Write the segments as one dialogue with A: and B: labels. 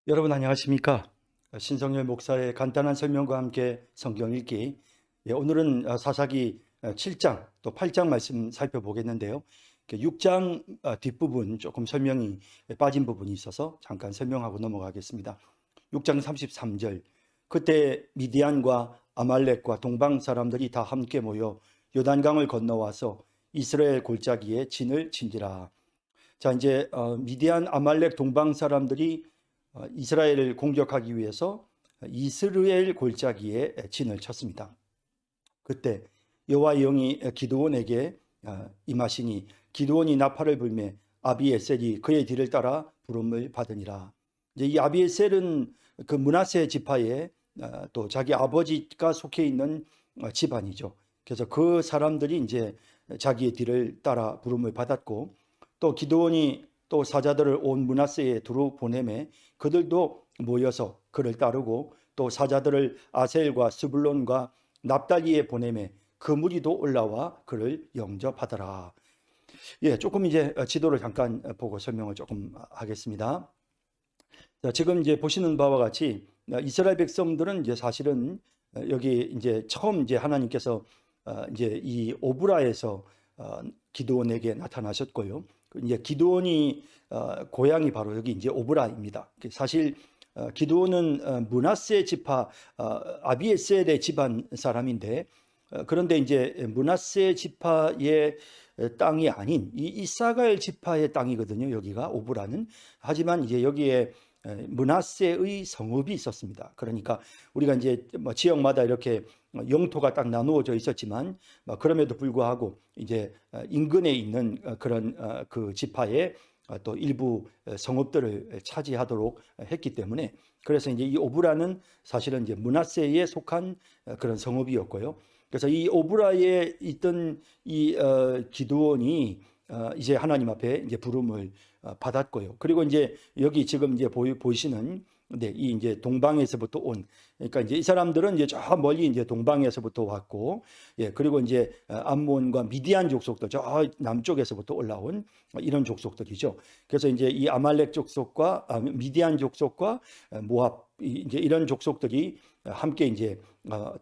A: 여러분 안녕하십니까? 신성열 목사의 간단한 설명과 함께 성경 읽기. 오늘은 사사기 7장 또 8장 말씀 살펴보겠는데요. 6장 뒷부분 조금 설명이 빠진 부분이 있어서 잠깐 설명하고 넘어가겠습니다. 6장 33절. 그때 미디안과 아말렉과 동방 사람들이 다 함께 모여 요단강을 건너와서 이스라엘 골짜기에 진을 친지라. 자, 이제 미디안, 아말렉, 동방 사람들이 이스라엘을 공격하기 위해서 이스라엘 골짜기에 진을 쳤습니다. 그때 여호와의 영이 기드온에게 임하시니 기드온이 나팔을 불매 아비에셀이 그의 뒤를 따라 부름을 받으니라. 이제 이 아비에셀은 그 므낫세 지파에 또 자기 아버지가 속해 있는 집안이죠. 그래서 그 사람들이 이제 자기의 뒤를 따라 부름을 받았고, 또 기드온이 또 사자들을 온 므낫세에 두루 보내매 그들도 모여서 그를 따르고, 또 사자들을 아셀과 스불론과 납달리에 보내매 그 무리도 올라와 그를 영접하더라. 조금 이제 지도를 잠깐 보고 설명을 조금 하겠습니다. 자, 지금 이제 보시는 바와 같이 이스라엘 백성들은 이제 사실은 여기 이제 처음 이제 하나님께서 이제 이 오브라에서 기드온에게 나타나셨고요. 이제 기드온이 고향이 바로 여기 이제 오브라입니다. 사실 기드온은 므낫세 지파 아비에셀의 집안 사람인데, 그런데 이제 므낫세 지파의 땅이 아닌 이 이사갈 지파의 땅이거든요. 여기가 오브라는. 하지만 이제 여기에 므낫세의 성읍이 있었습니다. 그러니까 우리가 이제 뭐 지역마다 이렇게 영토가 딱 나누어져 있었지만, 그럼에도 불구하고 이제 인근에 있는 그런 그 지파의 또 일부 성읍들을 차지하도록 했기 때문에, 그래서 이제 이 오브라는 사실은 이제 므낫세에 속한 그런 성읍이었고요. 그래서 이 오브라에 있던 이 기드온이 이제 하나님 앞에 이제 부름을 받았고요. 그리고 이제 여기 지금 이제 보이시는 이 이제 동방에서부터 온, 그러니까 이제 이 사람들은 이제 저 멀리 이제 동방에서부터 왔고, 그리고 이제 암몬과 미디안 족속들 저 남쪽에서부터 올라온 이런 족속들이죠. 그래서 이제 이 아말렉 족속과 미디안 족속과 모압 이제 이런 족속들이 함께 이제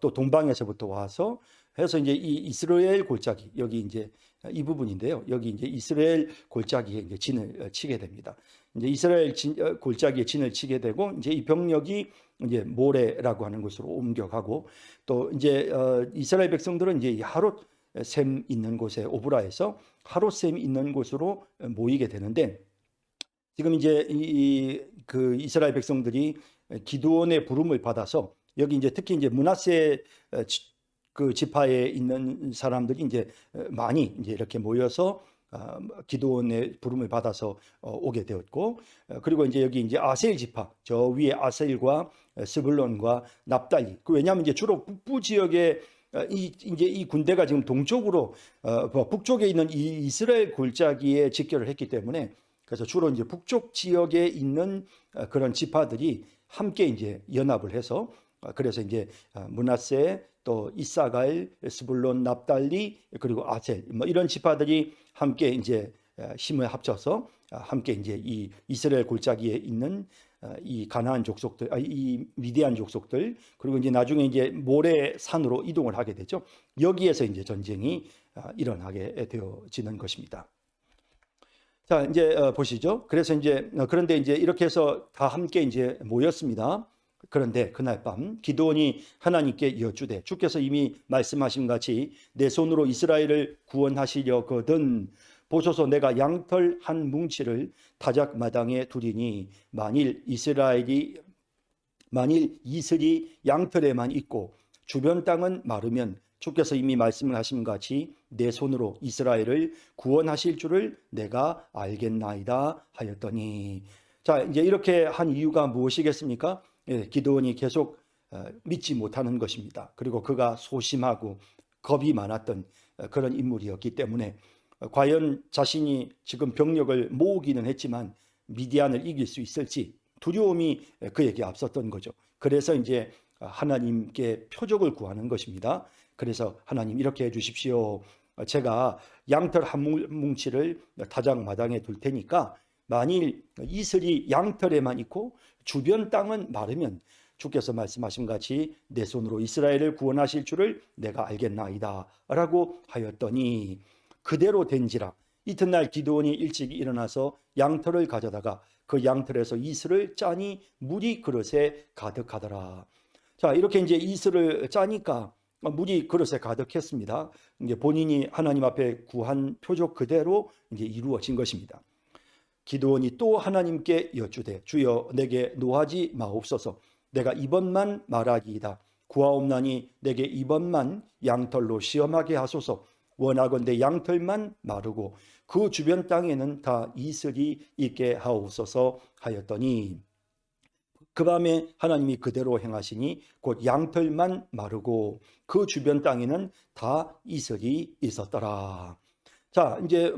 A: 또 동방에서부터 와서 해서 이제 이 이스라엘 골짜기, 여기 이제 이 부분인데요. 여기 이제 이스라엘 골짜기에 이제 진을 치게 됩니다. 이제 이스라엘 골짜기에 진을 치게 되고, 이제 이 병력이 이제 모레라고 하는 곳으로 옮겨가고, 또 이제 이스라엘 백성들은 이제 하롯샘 있는 곳에 오브라에서 하롯샘 있는 곳으로 모이게 되는데, 지금 이제 그 이스라엘 백성들이 기드온의 부름을 받아서 여기 이제 특히 이제 므낫세 그 지파에 있는 사람들이 이제 많이 이제 이렇게 모여서 기드온의 부름을 받아서 오게 되었고, 그리고 이제 여기 이제 아셀 지파, 저 위에 아셀과 스불론과 납달리. 왜냐하면 이제 주로 북부 지역에 이제 이 군대가 지금 동쪽으로 북쪽에 있는 이 이스라엘 골짜기에 집결을 했기 때문에, 그래서 주로 이제 북쪽 지역에 있는 그런 지파들이 함께 이제 연합을 해서, 그래서 이제 므낫세, 또 이사갈, 스불론, 납달리, 그리고 아셀, 뭐 이런 지파들이 함께 이제 힘을 합쳐서 함께 이제 이 이스라엘 골짜기에 있는 이 가나안 족속들, 이 미디안 족속들, 그리고 이제 나중에 이제 모래 산으로 이동을 하게 되죠. 여기에서 이제 전쟁이 일어나게 되어지는 것입니다. 자, 이제 보시죠. 그래서 이제 그런데 이제 이렇게 해서 다 함께 이제 모였습니다. 그런데 그날 밤 기드온이 하나님께 여쭈되, 주께서 이미 말씀하신 같이 내 손으로 이스라엘을 구원하시려거든 보소서, 내가 양털 한 뭉치를 타작 마당에 두리니 만일 이슬이 양털에만 있고 주변 땅은 마르면 주께서 이미 말씀을 하신 같이 내 손으로 이스라엘을 구원하실 줄을 내가 알겠나이다 하였더니. 자, 이제 이렇게 한 이유가 무엇이겠습니까? 기드온이 계속 믿지 못하는 것입니다. 그리고 그가 소심하고 겁이 많았던 그런 인물이었기 때문에, 과연 자신이 지금 병력을 모으기는 했지만 미디안을 이길 수 있을지 두려움이 그에게 앞섰던 거죠. 그래서 이제 하나님께 표적을 구하는 것입니다. 그래서 하나님 이렇게 해 주십시오. 제가 양털 한 뭉치를 타작 마당에 둘 테니까 만일 이슬이 양털에만 있고 주변 땅은 마르면 주께서 말씀하신 같이 내 손으로 이스라엘을 구원하실 줄을 내가 알겠나이다 라고 하였더니 그대로 된지라. 이튿날 기드온이 일찍 일어나서 양털을 가져다가 그 양털에서 이슬을 짜니 물이 그릇에 가득하더라. 자, 이렇게 이제 이슬을 짜니까 물이 그릇에 가득했습니다. 이제 본인이 하나님 앞에 구한 표적 그대로 이제 이루어진 것입니다. 기드온이 또 하나님께 여쭈되 주여 내게 노하지 마옵소서. 내가 이번만 말하기이다. 구하옵나니 내게 이번만 양털로 시험하게 하소서. 원하건대 양털만 마르고 그 주변 땅에는 다 이슬이 있게 하옵소서 하였더니 그 밤에 하나님이 그대로 행하시니 곧 양털만 마르고 그 주변 땅에는 다 이슬이 있었더라. 자, 이제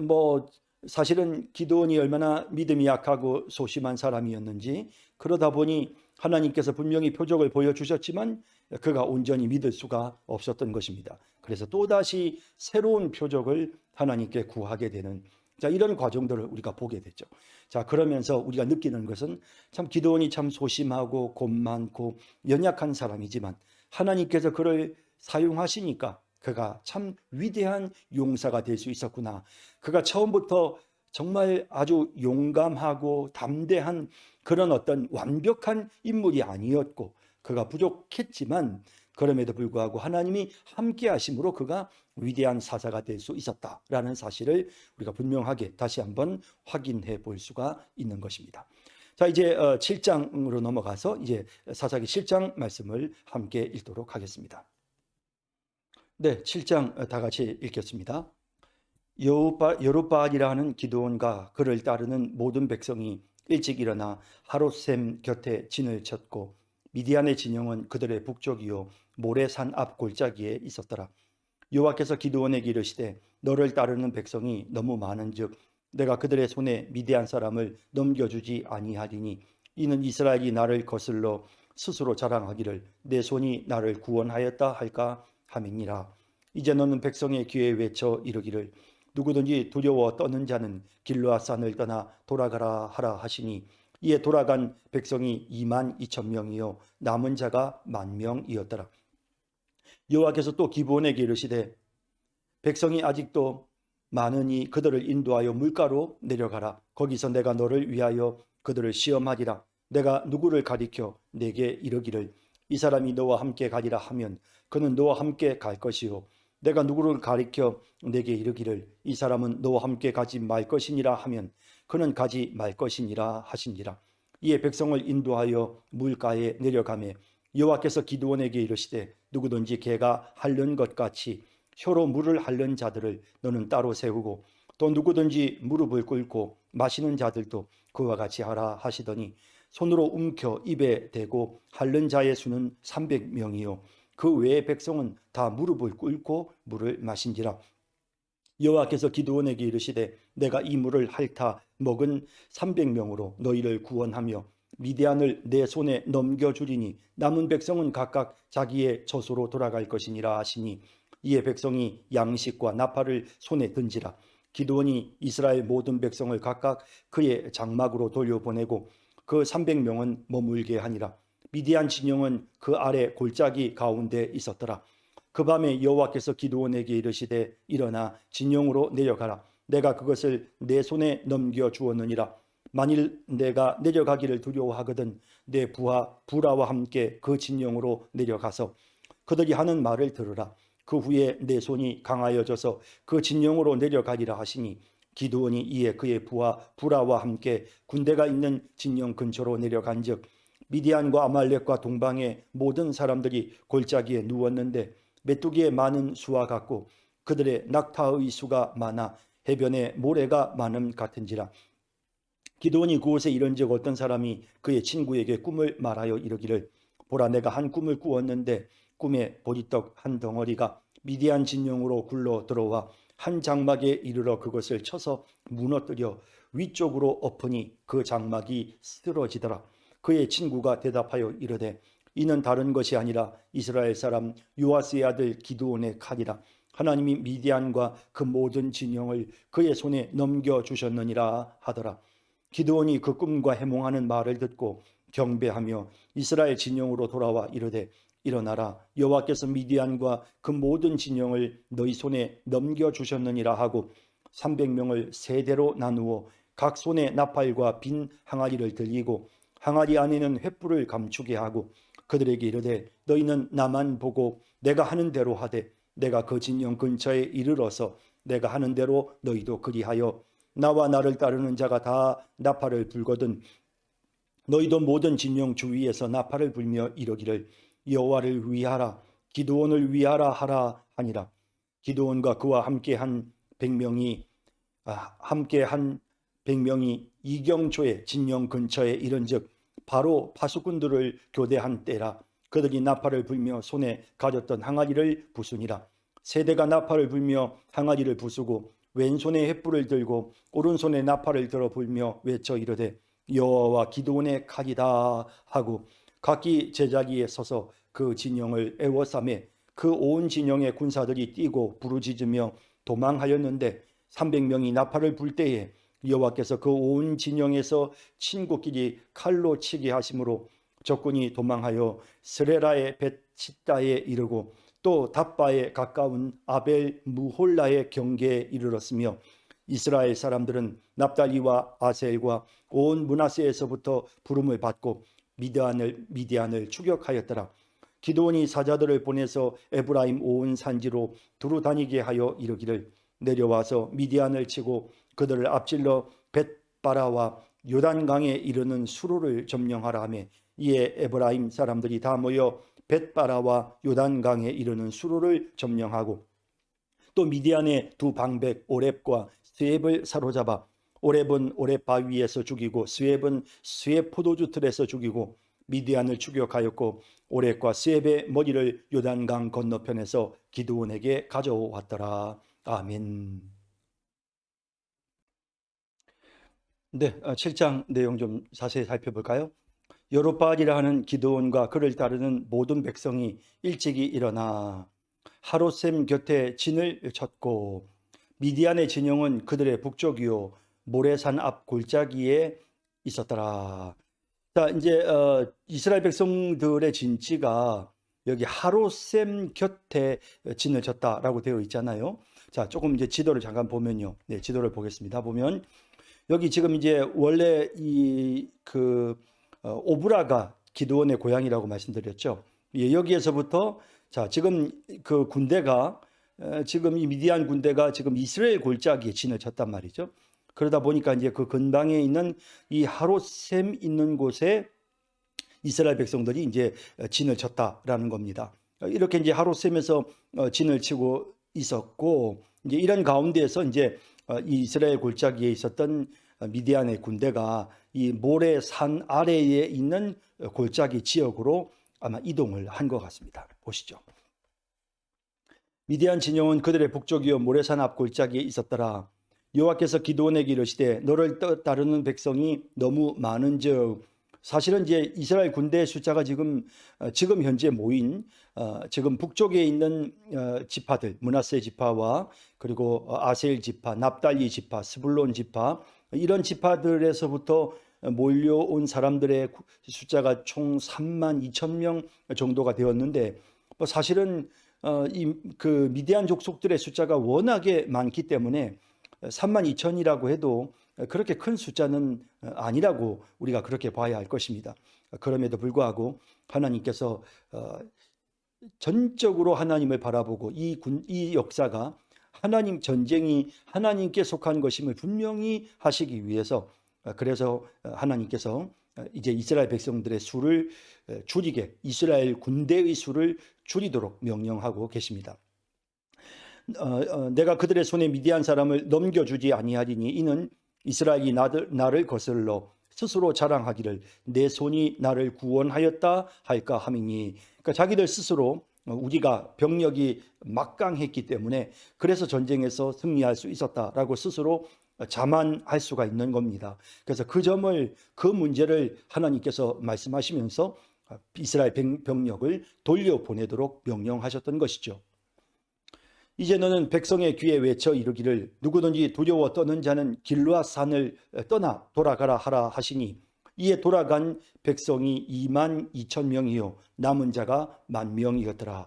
A: 사실은 기드온이 얼마나 믿음이 약하고 소심한 사람이었는지, 그러다 보니 하나님께서 분명히 표적을 보여주셨지만 그가 온전히 믿을 수가 없었던 것입니다. 그래서 또다시 새로운 표적을 하나님께 구하게 되는, 자, 이런 과정들을 우리가 보게 됐죠. 자, 그러면서 우리가 느끼는 것은 참 기드온이 참 소심하고 곱 많고 연약한 사람이지만 하나님께서 그를 사용하시니까 그가 참 위대한 용사가 될 수 있었구나. 그가 처음부터 정말 아주 용감하고 담대한 그런 어떤 완벽한 인물이 아니었고 그가 부족했지만 그럼에도 불구하고 하나님이 함께 하심으로 그가 위대한 사사가 될 수 있었다라는 사실을 우리가 분명하게 다시 한번 확인해 볼 수가 있는 것입니다. 자, 이제 7장으로 넘어가서 이제 사사기 7장 말씀을 함께 읽도록 하겠습니다. 네, 7장 다 같이 읽겠습니다. 여룹바알이라 하는 기드온과 그를 따르는 모든 백성이 일찍 일어나 하롯셈 곁에 진을 쳤고 미디안의 진영은 그들의 북쪽이요 모레산 앞 골짜기에 있었더라. 여호와께서 기드온에게 이르시되 너를 따르는 백성이 너무 많은즉 내가 그들의 손에 미디안 사람을 넘겨주지 아니하리니 이는 이스라엘이 나를 거슬러 스스로 자랑하기를 내 손이 나를 구원하였다 할까 함이니라. 이제 너는 백성의 귀에 외쳐 이르기를 누구든지 두려워 떠는 자는 길르앗산을 떠나 돌아가라 하라 하시니 이에 돌아간 백성이 2만 2천 명이요 남은 자가 10,000명이었더라. 여호와께서 또 기브온에게 이르시되 백성이 아직도 많으니 그들을 인도하여 물가로 내려가라. 거기서 내가 너를 위하여 그들을 시험하리라. 내가 누구를 가리켜 내게 이르기를 이 사람이 너와 함께 가리라 하면 그는 너와 함께 갈 것이요 내가 누구를 가리켜 내게 이르기를 이 사람은 너와 함께 가지 말 것이니라 하면 그는 가지 말 것이니라 하시니라. 이에 백성을 인도하여 물가에 내려가매 여호와께서 기드온에게 이르시되 누구든지 개가 핥는 것 같이 혀로 물을 핥는 자들을 너는 따로 세우고 또 누구든지 무릎을 꿇고 마시는 자들도 그와 같이 하라 하시더니 손으로 움켜 입에 대고 핥는 자의 수는 300명이요 그 외의 백성은 다 무릎을 꿇고 물을 마신지라. 여호와께서 기드온에게 이르시되 내가 이 물을 핥아 먹은 300명으로 너희를 구원하며 미디안을 내 손에 넘겨주리니 남은 백성은 각각 자기의 젖으로 돌아갈 것이니라 하시니 이에 백성이 양식과 나팔을 손에 든지라. 기드온이 이스라엘 모든 백성을 각각 그의 장막으로 돌려보내고 그 300명은 머물게 하니라. 미디안 진영은 그 아래 골짜기 가운데 있었더라. 그 밤에 여호와께서 기드온에게 이르시되 일어나 진영으로 내려가라. 내가 그것을 내 손에 넘겨 주었느니라. 만일 내가 내려가기를 두려워하거든 내 부하 부라와 함께 그 진영으로 내려가서 그들이 하는 말을 들으라. 그 후에 내 손이 강하여져서 그 진영으로 내려가리라 하시니 기드온이 이에 그의 부하 부라와 함께 군대가 있는 진영 근처로 내려간즉 미디안과 아말렉과 동방의 모든 사람들이 골짜기에 누웠는데 메뚜기의 많은 수와 같고 그들의 낙타의 수가 많아 해변에 모래가 많음 같은지라. 기드온이 그곳에 이른즉 어떤 사람이 그의 친구에게 꿈을 말하여 이르기를 보라 내가 한 꿈을 꾸었는데 꿈에 보리떡 한 덩어리가 미디안 진영으로 굴러 들어와 한 장막에 이르러 그것을 쳐서 무너뜨려 위쪽으로 엎으니 그 장막이 쓰러지더라. 그의 친구가 대답하여 이르되 이는 다른 것이 아니라 이스라엘 사람 요아스의 아들 기드온의 칼이라. 하나님이 미디안과 그 모든 진영을 그의 손에 넘겨주셨느니라 하더라. 기드온이 그 꿈과 해몽하는 말을 듣고 경배하며 이스라엘 진영으로 돌아와 이르되 일어나라, 여호와께서 미디안과 그 모든 진영을 너희 손에 넘겨주셨느니라 하고 300명을 세 대로 나누어 각 손에 나팔과 빈 항아리를 들리고 항아리 안에는 횃불을 감추게 하고 그들에게 이르되 너희는 나만 보고 내가 하는 대로 하되 내가 그 진영 근처에 이르러서 내가 하는 대로 너희도 그리하여 나와 나를 따르는 자가 다 나팔을 불거든 너희도 모든 진영 주위에서 나팔을 불며 이르기를 여호와를 위하라, 기드온을 위하라 하라 하니라. 기드온과 그와 함께한 100명이 이경초에 진영 근처에 이른즉 바로 파수꾼들을 교대한 때라. 그들이 나팔을 불며 손에 가졌던 항아리를 부수니라. 세대가 나팔을 불며 항아리를 부수고 왼손에 횃불을 들고 오른손에 나팔을 들어 불며 외쳐 이르되 여호와와 기드온의 칼이다 하고 각기 제자리에 서서 그 진영을 에워싸매 그 온 진영의 군사들이 뛰고 부르짖으며 도망하였는데 300명이 나팔을 불 때에 여호와께서 그 온 진영에서 친구끼리 칼로 치게 하심으로 적군이 도망하여 스레라의 벳시다에 이르고 또 답바에 가까운 아벨 무홀라의 경계에 이르렀으며 이스라엘 사람들은 납달리와 아셀과 온 므낫세에서부터 부름을 받고 미디안을 추격하였더라. 기드온이 사자들을 보내서 에브라임 온 산지로 두루 다니게 하여 이르기를 내려와서 미디안을 치고 그들을 앞질러 벳바라와 요단강에 이르는 수로를 점령하라 하며 이에 에브라임 사람들이 다 모여 벳바라와 요단강에 이르는 수로를 점령하고 또 미디안의 두 방백 오렙과 스웹을 사로잡아 오렙은 오렙 바위에서 죽이고 스웹은 스웹 포도주 틀에서 죽이고 미디안을 추격하였고 오렙과 스웹의 머리를 요단강 건너편에서 기드온에게 가져왔더라. 아멘. 네, 7장 내용 좀 자세히 살펴볼까요? 여룹바알이라 하는 기드온과 그를 따르는 모든 백성이 일찍이 일어나 하롯셈 곁에 진을 쳤고 미디안의 진영은 그들의 북쪽이요 모레산 앞 골짜기에 있었더라. 자, 이제 이스라엘 백성들의 진지가 여기 하롯셈 곁에 진을 쳤다라고 되어 있잖아요. 자, 조금 이제 지도를 잠깐 보면요. 네, 지도를 보겠습니다. 보면 여기 지금 이제 원래 오브라가 기드온의 고향이라고 말씀드렸죠. 예, 여기에서부터 자, 지금 그 군대가 지금 이 미디안 군대가 지금 이스라엘 골짜기에 진을 쳤단 말이죠. 그러다 보니까 이제 그 근방에 있는 이 하롯셈 있는 곳에 이스라엘 백성들이 이제 진을 쳤다라는 겁니다. 이렇게 이제 하롯셈에서 진을 치고 있었고 이제 이런 가운데에서 이제 이 이스라엘 골짜기에 있었던 미디안의 군대가 이 모래 산 아래에 있는 골짜기 지역으로 아마 이동을 한 것 같습니다. 보시죠. 미디안 진영은 그들의 북쪽이요 모래산 앞 골짜기에 있었더라. 여호와께서 기드온에게 이르시되 너를 따르는 백성이 너무 많은즉 사실은 이제 이스라엘 군대의 숫자가 지금 현재 모인 지금 북쪽에 있는 지파들 므낫세 지파와 그리고 아셀 지파, 납달리 지파, 스불론 지파 이런 지파들에서부터 몰려온 사람들의 숫자가 총 32,000명 정도가 되었는데 사실은 그 미디안 족속들의 숫자가 워낙에 많기 때문에 32,000이라고 해도 그렇게 큰 숫자는 아니라고 우리가 그렇게 봐야 할 것입니다. 그럼에도 불구하고 하나님께서 전적으로 하나님을 바라보고 이 역사가 하나님 전쟁이 하나님께 속한 것임을 분명히 하시기 위해서 그래서 하나님께서 이제 이스라엘 백성들의 수를 줄이게 이스라엘 군대의 수를 줄이도록 명령하고 계십니다. 내가 그들의 손에 미디안 사람을 넘겨주지 아니하리니 이는 이스라엘이 나를 거슬러 스스로 자랑하기를 내 손이 나를 구원하였다 할까 함이니 그러니까 자기들 스스로 우리가 병력이 막강했기 때문에 그래서 전쟁에서 승리할 수 있었다라고 스스로 자만할 수가 있는 겁니다. 그래서 그 문제를 하나님께서 말씀하시면서 이스라엘 병력을 돌려보내도록 명령하셨던 것이죠. 이제 너는 백성의 귀에 외쳐 이르기를 누구든지 두려워 떠는 자는 길르앗 산을 떠나 돌아가라 하라 하시니 이에 돌아간 백성이 2만 2천 명이요 남은 자가 1만 명이었더라.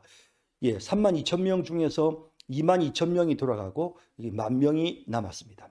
A: 예, 3만 2천 명 중에서 2만 2천 명이 돌아가고 1만 명이 남았습니다.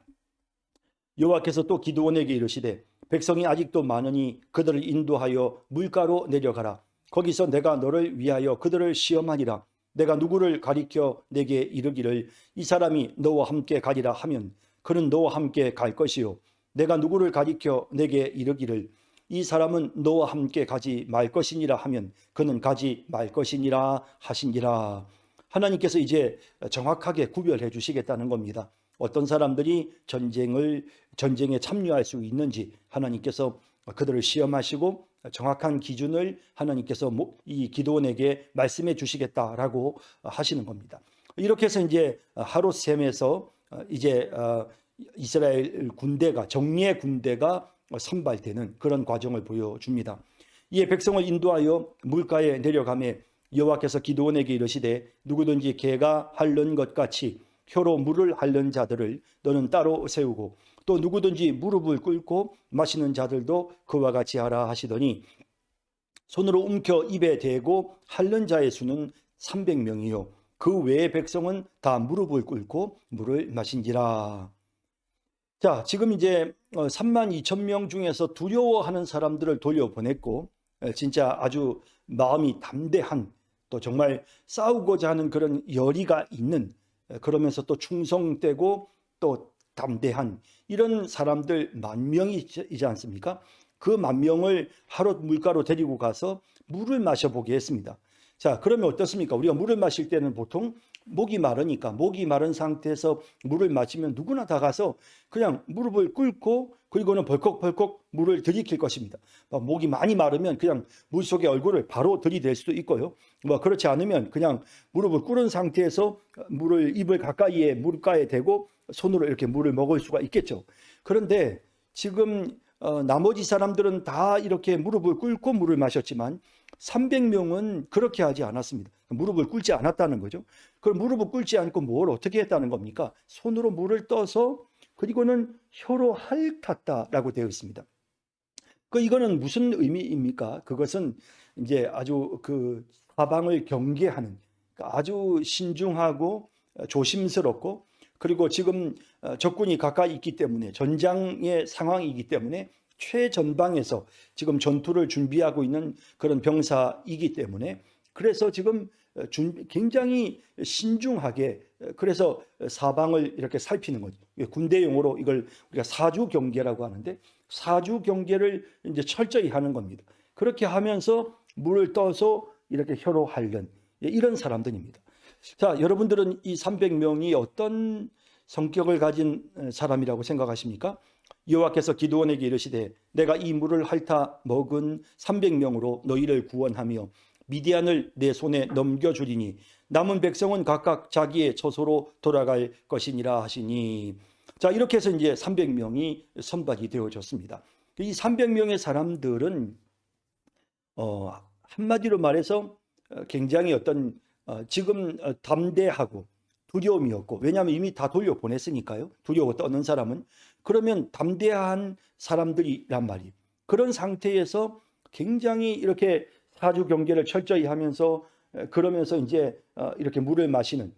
A: 여호와께서 또 기드온에게 이르시되 백성이 아직도 많으니 그들을 인도하여 물가로 내려가라. 거기서 내가 너를 위하여 그들을 시험하니라. 내가 누구를 가리켜 내게 이르기를 이 사람이 너와 함께 가리라 하면 그는 너와 함께 갈 것이요 내가 누구를 가리켜 내게 이르기를 이 사람은 너와 함께 가지 말 것이니라 하면 그는 가지 말 것이니라 하시니라. 하나님께서 이제 정확하게 구별해 주시겠다는 겁니다. 어떤 사람들이 전쟁에 참여할 수 있는지 하나님께서 그들을 시험하시고 정확한 기준을 하나님께서 이 기드온에게 말씀해 주시겠다라고 하시는 겁니다. 이렇게 해서 이제 하롯셈에서 이제 이스라엘 군대가 정리의 군대가 선발되는 그런 과정을 보여줍니다. 이에 백성을 인도하여 물가에 내려가매 여호와께서 기드온에게 이르시되 누구든지 개가 핥는 것 같이 혀로 물을 핥는 자들을 너는 따로 세우고 또 누구든지 무릎을 꿇고 마시는 자들도 그와 같이 하라 하시더니 손으로 움켜 입에 대고 핥는 자의 수는 300명이요 그 외의 백성은 다 무릎을 꿇고 물을 마신지라. 자, 지금 이제 3만 2천 명 중에서 두려워하는 사람들을 돌려보냈고 진짜 아주 마음이 담대한 또 정말 싸우고자 하는 그런 열의가 있는 그러면서 또 충성되고 또 담대한 이런 사람들 1만 명이지 않습니까? 그 1만 명을 하롯 물가로 데리고 가서 물을 마셔보게 했습니다. 자, 그러면 어떻습니까? 우리가 물을 마실 때는 보통 목이 마르니까 목이 마른 상태에서 물을 마시면 누구나 다 가서 그냥 무릎을 꿇고 그리고는 벌컥벌컥 물을 들이킬 것입니다. 목이 많이 마르면 그냥 물속에 얼굴을 바로 들이댈 수도 있고요. 그렇지 않으면 그냥 무릎을 꿇은 상태에서 물을 입을 가까이에 물가에 대고 손으로 이렇게 물을 먹을 수가 있겠죠. 그런데 지금 나머지 사람들은 다 이렇게 무릎을 꿇고 물을 마셨지만 300명은 그렇게 하지 않았습니다. 무릎을 꿇지 않았다는 거죠. 그럼 무릎을 꿇지 않고 뭘 어떻게 했다는 겁니까? 손으로 물을 떠서 그리고는 혀로 핥았다라고 되어 있습니다. 이거는 무슨 의미입니까? 그것은 이제 아주 그 사방을 경계하는 아주 신중하고 조심스럽고 그리고 지금 적군이 가까이 있기 때문에 전장의 상황이기 때문에 최전방에서 지금 전투를 준비하고 있는 그런 병사이기 때문에 그래서 지금 굉장히 신중하게 그래서 사방을 이렇게 살피는 거죠. 군대 용어로 이걸 우리가 사주 경계라고 하는데 사주 경계를 이제 철저히 하는 겁니다. 그렇게 하면서 물을 떠서 이렇게 혀로 핥는 이런 사람들입니다. 자, 여러분들은 이 300명이 어떤 성격을 가진 사람이라고 생각하십니까? 여호와께서 기드온에게 이르시되 내가 이 물을 핥아 먹은 300명으로 너희를 구원하며 미디안을 내 손에 넘겨주리니 남은 백성은 각각 자기의 처소로 돌아갈 것이니라 하시니. 자, 이렇게 해서 이제 300명이 선발이 되어졌습니다. 이 300명의 사람들은 한마디로 말해서 굉장히 지금 담대하고 두려움이 없고 왜냐하면 이미 다 돌려보냈으니까요. 두려워 떠는 사람은 그러면 담대한 사람들이란 말이에요. 그런 상태에서 굉장히 이렇게 사주 경계를 철저히 하면서 그러면서 이제 이렇게 물을 마시는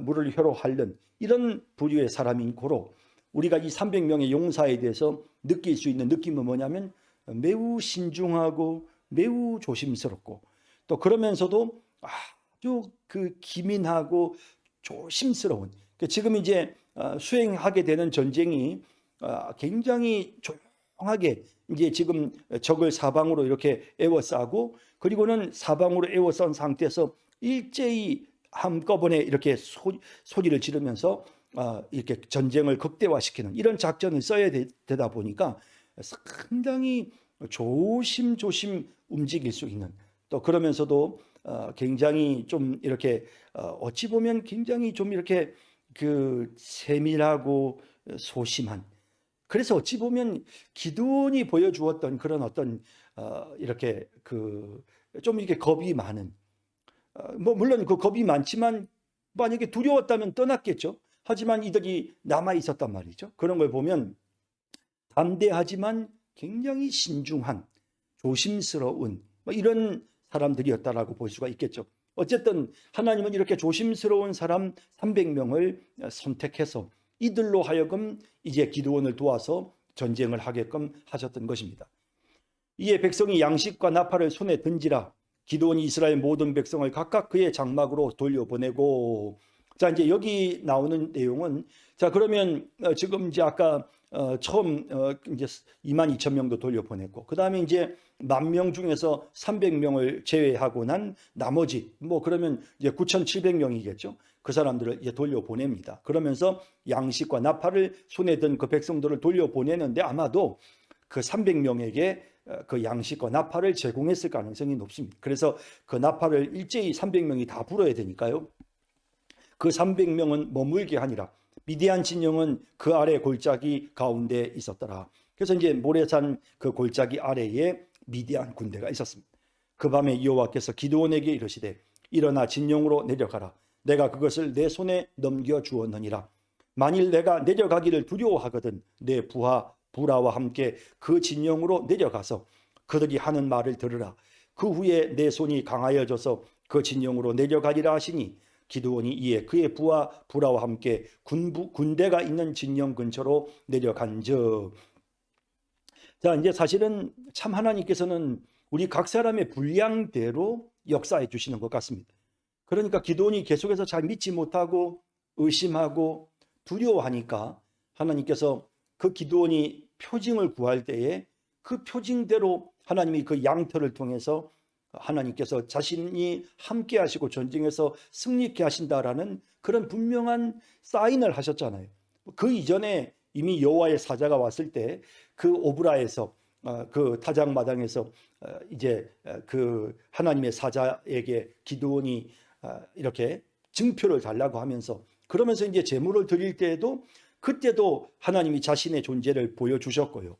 A: 물을 혀로 핥는 이런 부류의 사람인 고로 우리가 이 300명의 용사에 대해서 느낄 수 있는 느낌은 뭐냐면 매우 신중하고 매우 조심스럽고 또 그러면서도 아주 그 기민하고 조심스러운 지금 이제 수행하게 되는 전쟁이 굉장히 조용하게 이제 지금 적을 사방으로 이렇게 에워싸고 그리고는 사방으로 에워싼 상태에서 일제히 한꺼번에 이렇게 소리를 지르면서 이렇게 전쟁을 극대화시키는 이런 작전을 써야 되다 보니까 상당히 조심조심 움직일 수 있는 또 그러면서도 굉장히 좀 이렇게 어찌 보면 굉장히 좀 이렇게 그 세밀하고 소심한 그래서 어찌 보면 기드온이 보여주었던 그런 어떤 이렇게 그 좀 이렇게 겁이 많은 물론 그 겁이 많지만 만약에 두려웠다면 떠났겠죠. 하지만 이들이 남아 있었단 말이죠. 그런 걸 보면 담대하지만 굉장히 신중한, 조심스러운 이런 사람들이었다라고 볼 수가 있겠죠. 어쨌든 하나님은 이렇게 조심스러운 사람 300명을 선택해서 이들로 하여금 이제 기드온을 도와서 전쟁을 하게끔 하셨던 것입니다. 이에 백성이 양식과 나팔을 손에 든지라 기드온이 이스라엘 모든 백성을 각각 그의 장막으로 돌려보내고. 자, 이제 여기 나오는 내용은, 자, 그러면 지금 이제 아까 처음 이제 22,000명도 돌려보냈고, 그 다음에 이제 10,000명 중에서 300명을 제외하고 난 나머지 그러면 이제 9,700명이겠죠. 그 사람들을 이제 돌려보냅니다. 그러면서 양식과 나팔을 손에 든 그 백성들을 돌려보내는데 아마도 그 300명에게 그 양식과 나팔을 제공했을 가능성이 높습니다. 그래서 그 나팔을 일제히 300명이 다 불어야 되니까요. 그 300명은 머물게 하니라. 미디안 진영은 그 아래 골짜기 가운데 있었더라. 그래서 이제 모래산 그 골짜기 아래에 미디안 군대가 있었습니다. 그 밤에 여호와께서 기드온에게 이르시되 일어나 진영으로 내려가라. 내가 그것을 내 손에 넘겨 주었느니라. 만일 내가 내려가기를 두려워하거든 내 부하 부라와 함께 그 진영으로 내려가서 그들이 하는 말을 들으라. 그 후에 내 손이 강하여져서 그 진영으로 내려가리라 하시니 기드온이 이에 그의 부하 부라와 함께 군대가 있는 진영 근처로 내려간즉. 자, 이제 사실은 참 하나님께서는 우리 각 사람의 분량대로 역사해 주시는 것 같습니다. 그러니까 기드온이 계속해서 잘 믿지 못하고 의심하고 두려워하니까 하나님께서 그 기드온이 표징을 구할 때에 그 표징대로 하나님이 그 양털을 통해서 하나님께서 자신이 함께 하시고 전쟁에서 승리케 하신다라는 그런 분명한 사인을 하셨잖아요. 그 이전에 이미 여호와의 사자가 왔을 때 그 오브라에서 그 타작마당에서 이제 그 하나님의 사자에게 기드온이 이렇게 증표를 달라고 하면서 그러면서 이제 제물을 드릴 때에도 그때도 하나님이 자신의 존재를 보여주셨고요.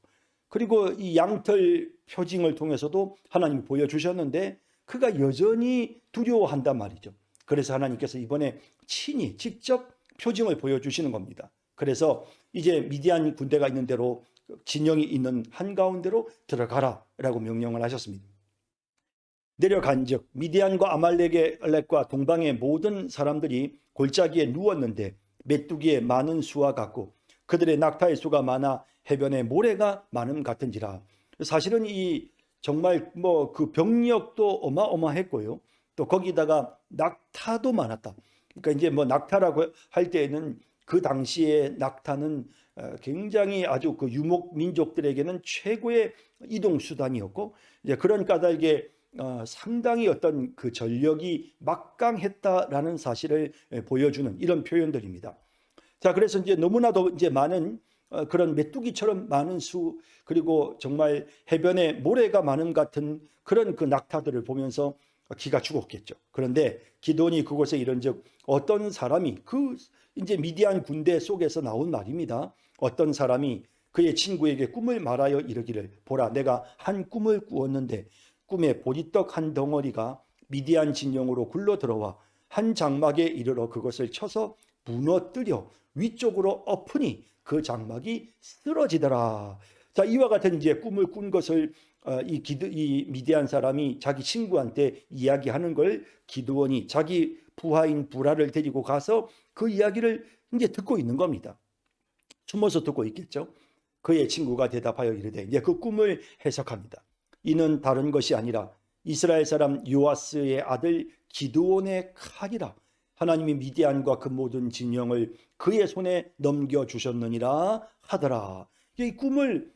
A: 그리고 이 양털 표징을 통해서도 하나님이 보여주셨는데 그가 여전히 두려워한단 말이죠. 그래서 하나님께서 이번에 친히 직접 표징을 보여주시는 겁니다. 그래서 이제 미디안 군대가 있는 대로 진영이 있는 한가운데로 들어가라 라고 명령을 하셨습니다. 내려간즉 미디안과 아말렉과 동방의 모든 사람들이 골짜기에 누웠는데 메뚜기의 많은 수와 같고 그들의 낙타의 수가 많아 해변에 모래가 많음 같은지라. 사실은 이 정말 그 병력도 어마어마했고요. 또 거기다가 낙타도 많았다. 그러니까 이제 낙타라고 할 때에는 그 당시에 낙타는 굉장히 아주 그 유목 민족들에게는 최고의 이동 수단이었고 이제 그런 까닭에 상당히 어떤 그 전력이 막강했다라는 사실을 보여주는 이런 표현들입니다. 자, 그래서 이제 너무나도 이제 많은 그런 메뚜기처럼 많은 수 그리고 정말 해변에 모래가 많음 같은 그런 그 낙타들을 보면서 기가 죽었겠죠. 그런데 기드온이 그곳에 이른즉 어떤 사람이 그 이제 미디안 군대 속에서 나온 말입니다. 어떤 사람이 그의 친구에게 꿈을 말하여 이르기를 보라 내가 한 꿈을 꾸었는데 꿈에 보리떡 한 덩어리가 미디안 진영으로 굴러 들어와 한 장막에 이르러 그것을 쳐서 무너뜨려 위쪽으로 엎으니 그 장막이 쓰러지더라. 자, 이와 같은 이제 꿈을 꾼 것을 이 미디안 사람이 자기 친구한테 이야기하는 걸 기드온이 자기 부하인 부라를 데리고 가서 그 이야기를 이제 듣고 있는 겁니다. 숨어서 듣고 있겠죠. 그의 친구가 대답하여 이르되 이제 그 꿈을 해석합니다. 이는 다른 것이 아니라 이스라엘 사람 요아스의 아들 기드온의 칼이라. 하나님이 미디안과 그 모든 진영을 그의 손에 넘겨주셨느니라 하더라. 이 꿈을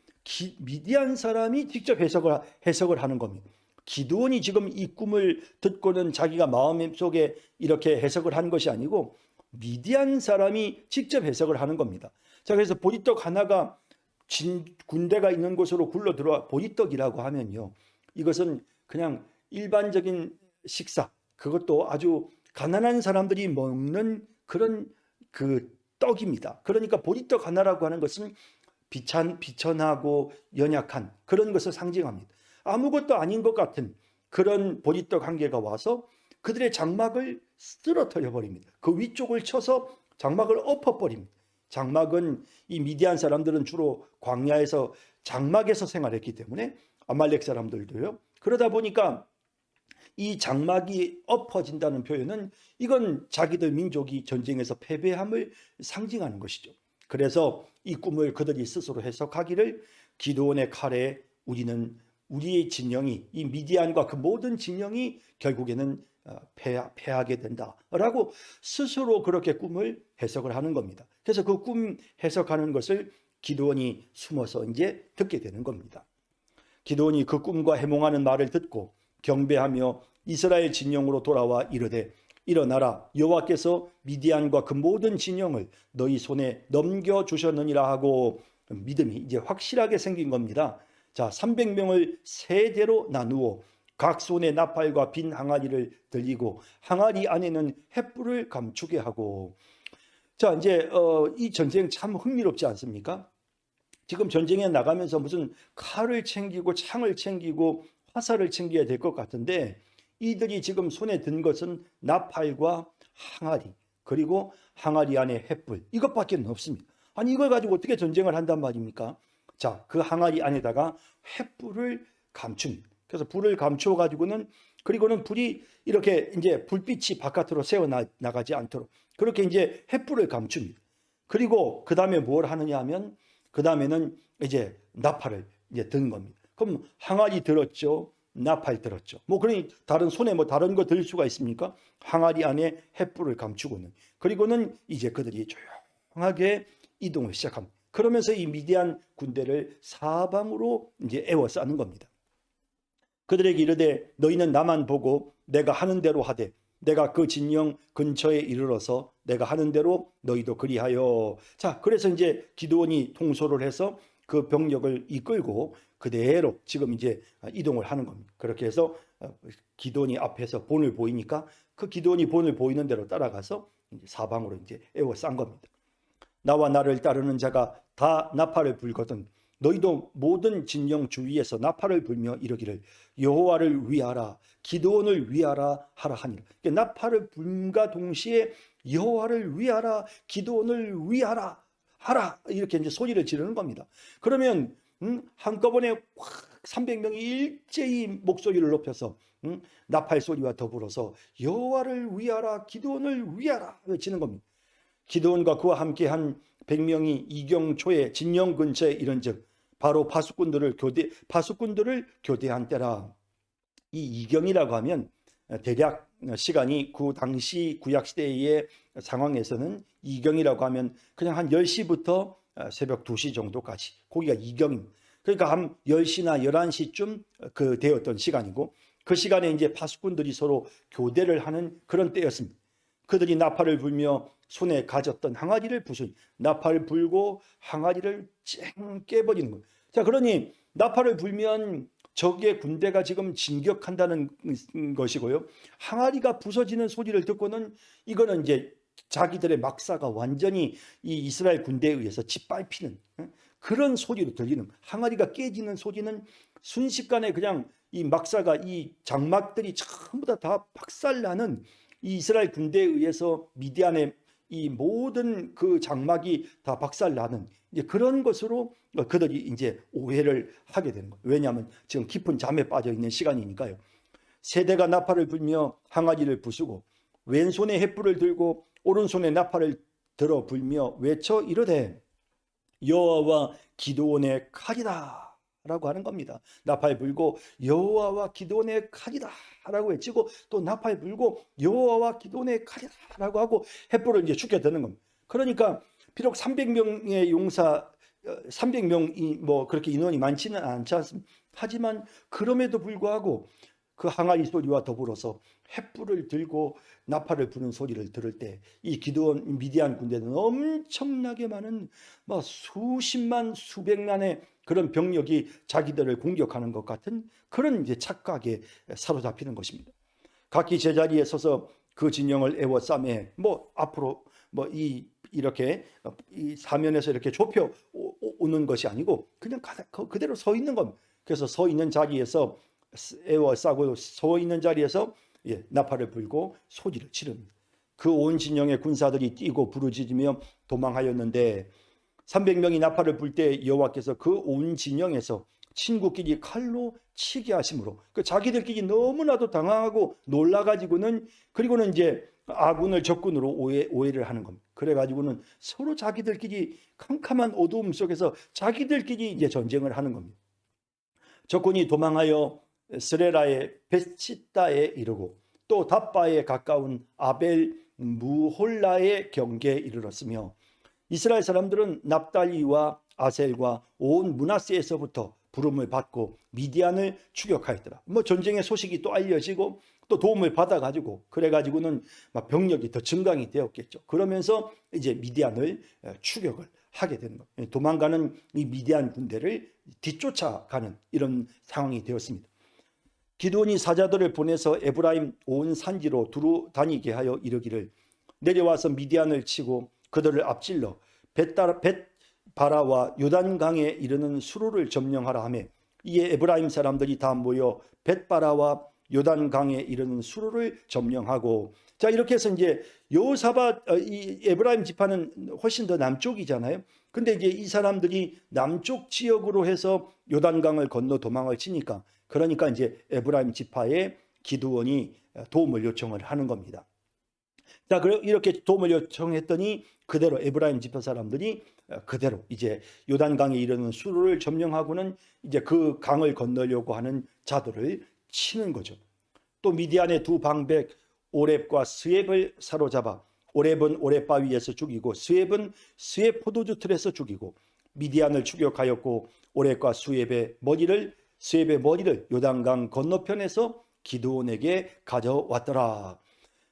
A: 미디안 사람이 직접 해석을 하는 겁니다. 기드온이 지금 이 꿈을 듣고는 자기가 마음속에 이렇게 해석을 한 것이 아니고 미디안 사람이 직접 해석을 하는 겁니다. 자, 그래서 보리떡 하나가 군대가 있는 곳으로 굴러 들어와 보리떡이라고 하면요, 이것은 그냥 일반적인 식사, 그것도 아주 가난한 사람들이 먹는 그런 그 떡입니다. 그러니까 보리떡 하나라고 하는 것은 비천하고 연약한 그런 것을 상징합니다. 아무것도 아닌 것 같은 그런 보리떡 한 개가 와서 그들의 장막을 쓰러뜨려 버립니다. 그 위쪽을 쳐서 장막을 엎어버립니다. 장막은 이 미디안 사람들은 주로 광야에서 장막에서 생활했기 때문에 아말렉 사람들도요. 그러다 보니까 이 장막이 엎어진다는 표현은 이건 자기들 민족이 전쟁에서 패배함을 상징하는 것이죠. 그래서 이 꿈을 그들이 스스로 해석하기를 기드온의 칼에 우리의 진영이 이 미디안과 그 모든 진영이 결국에는 패하게 된다라고 스스로 그렇게 꿈을 해석을 하는 겁니다. 그래서 그 꿈 해석하는 것을 기드온이 숨어서 이제 듣게 되는 겁니다. 기드온이 그 꿈과 해몽하는 말을 듣고 경배하며 이스라엘 진영으로 돌아와 이르되 일어나라 여호와께서 미디안과 그 모든 진영을 너희 손에 넘겨 주셨느니라 하고 믿음이 이제 확실하게 생긴 겁니다. 자, 300명을 세 대로 나누어 각 손에 나팔과 빈 항아리를 들리고 항아리 안에는 횃불을 감추게 하고. 자, 이제 이 전쟁 참 흥미롭지 않습니까? 지금 전쟁에 나가면서 무슨 칼을 챙기고 창을 챙기고 화살을 챙겨야 될 것 같은데 이들이 지금 손에 든 것은 나팔과 항아리, 그리고 항아리 안에 횃불, 이것밖에 없습니다. 아니 이걸 가지고 어떻게 전쟁을 한단 말입니까? 자, 그 항아리 안에다가 횃불을 감춥니다. 그래서 불을 감추어 가지고는, 그리고는 불이 이렇게 이제 불빛이 바깥으로 새어 나가지 않도록 그렇게 이제 횃불을 감춥니다. 그리고 그 다음에 뭘 하느냐 하면 그 다음에는 이제 나팔을 이제 든 겁니다. 그럼 항아리 들었죠, 나팔 들었죠. 뭐 그러니 다른 손에 뭐 다른 거 들 수가 있습니까? 항아리 안에 횃불을 감추고는, 그리고는 이제 그들이 조용하게 이동을 시작합니다. 그러면서 이 미디안 군대를 사방으로 이제 에워싸는 겁니다. 그들에게 이르되 너희는 나만 보고 내가 하는 대로 하되 내가 그 진영 근처에 이르러서 내가 하는 대로 너희도 그리하여. 자, 그래서 이제 기드온이 통솔을 해서 그 병력을 이끌고 그대로 지금 이제 이동을 하는 겁니다. 그렇게 해서 기드온이 앞에서 본을 보이니까 그 기드온이 본을 보이는 대로 따라가서 이제 사방으로 이제 에워싼 겁니다. 나와 나를 따르는 자가 다 나팔을 불거든 너희도 모든 진영 주위에서 나팔을 불며 이르기를 여호와를 위하라 기드온을 위하라 하라 하니라. 나팔을 불과 동시에 여호와를 위하라 기드온을 위하라 하라 이렇게 이제 소리를 지르는 겁니다. 그러면 한꺼번에 확 300명이 일제히 목소리를 높여서 나팔 소리와 더불어서 여호와를 위하라 기드온을 위하라 외치는 겁니다. 기드온과 그와 함께한 100명이 이경초의 진영 근처에 이른즉 바로 파수꾼들을 교대한 때라. 이 이경이라고 하면 대략 시간이 그 당시 구약 시대의 상황에서는 이경이라고 하면 그냥 한 10시부터 새벽 2시 정도까지 거기가 이경입니다. 그러니까 한 10시나 11시쯤 그 되었던 시간이고 그 시간에 이제 파수꾼들이 서로 교대를 하는 그런 때였습니다. 그들이 나팔을 불며 손에 가졌던 항아리를 부수니 나팔을 불고 항아리를 쨍 깨버리는 거예요. 자, 그러니 나팔을 불면 적의 군대가 지금 진격한다는 것이고요. 항아리가 부서지는 소리를 듣고는 이거는 이제 자기들의 막사가 완전히 이 이스라엘 군대에 의해서 짓밟히는 그런 소리로 들리는, 항아리가 깨지는 소리는 순식간에 그냥 이 막사가 이 장막들이 전부 다 박살나는, 이 이스라엘 군대에 의해서 미디안의 이 모든 그 장막이 다 박살나는 이제 그런 것으로 그들이 이제 오해를 하게 되는 거예요. 왜냐하면 지금 깊은 잠에 빠져 있는 시간이니까요. 세대가 나팔을 불며 항아리를 부수고 왼손에 횃불을 들고 오른손에 나팔을 들어 불며 외쳐 이르되 여호와와 기드온의 칼이다 라고 하는 겁니다. 나팔 불고 여호와와 기드온의 칼이다 라고 외치고 또 나팔 불고 여호와와 기드온의 칼이다 라고 하고 횃불을 이제 죽게 되는 겁니다. 그러니까 비록 300명의 용사 300명이 뭐 그렇게 인원이 많지는 않지 않습니까? 하지만 그럼에도 불구하고 그 항아리 소리와 더불어서 횃불을 들고 나팔을 부는 소리를 들을 때 이 기드온 미디안 군대는 엄청나게 많은 뭐 수십만 수백만의 그런 병력이 자기들을 공격하는 것 같은 그런 이제 착각에 사로잡히는 것입니다. 각기 제자리에 서서 그 진영을 에워싸매 뭐 앞으로 뭐 이렇게 이 사면에서 이렇게 좁혀 오는 것이 아니고 그냥 그대로 서 있는 겁니다. 그래서 서 있는 자리에서 에워싸고 서 있는 자리에서 나팔을 불고 소리를 지릅니다. 그 온 진영의 군사들이 뛰고 부르짖으며 도망하였는데 300명이 나팔을 불 때 여호와께서 그 온 진영에서 친구끼리 칼로 치게 하심으로 그 자기들끼리 너무나도 당황하고 놀라가지고는 그리고는 이제 아군을 적군으로 오해를 하는 겁니다. 그래가지고는 서로 자기들끼리 캄캄한 어두움 속에서 자기들끼리 이제 전쟁을 하는 겁니다. 적군이 도망하여 스레라의 베시다에 이르고 또 답바에 가까운 아벨 무홀라의 경계에 이르렀으며 이스라엘 사람들은 납달리와 아셀과 온 므낫세에서부터 부름을 받고 미디안을 추격하였더라. 전쟁의 소식이 또 알려지고 또 도움을 받아가지고 그래가지고는 막 병력이 더 증강이 되었겠죠. 그러면서 이제 미디안을 추격을 하게 되는 거예요. 도망가는 이 미디안 군대를 뒤쫓아가는 이런 상황이 되었습니다. 기드온이 사자들을 보내서 에브라임 온 산지로 두루 다니게 하여 이르기를 내려와서 미디안을 치고 그들을 앞질러 벳바라와 요단강에 이르는 수로를 점령하라 하며 이에 에브라임 사람들이 다 모여 벳바라와 요단강에 이르는 수로를 점령하고 자 이렇게 해서 이제 여호사밧 이 에브라임 지파는 훨씬 더 남쪽이잖아요. 근데 이제 이 사람들이 남쪽 지역으로 해서 요단강을 건너 도망을 치니까 그러니까 이제 에브라임 지파에 기드온이 도움을 요청을 하는 겁니다. 자, 이렇게 도움을 요청했더니 그대로 에브라임 지파 사람들이 그대로 이제 요단강에 이르는 수로를 점령하고는 이제 그 강을 건너려고 하는 자들을 치는 거죠. 또 미디안의 두 방백 오렙과 스웹을 사로잡아 오렙은 오렙 바위에서 죽이고 스웹은 스웹 포도주 틀에서 죽이고 미디안을 추격하였고 오렙과 스웹의 머리를 요단강 건너편에서 기드온에게 가져왔더라.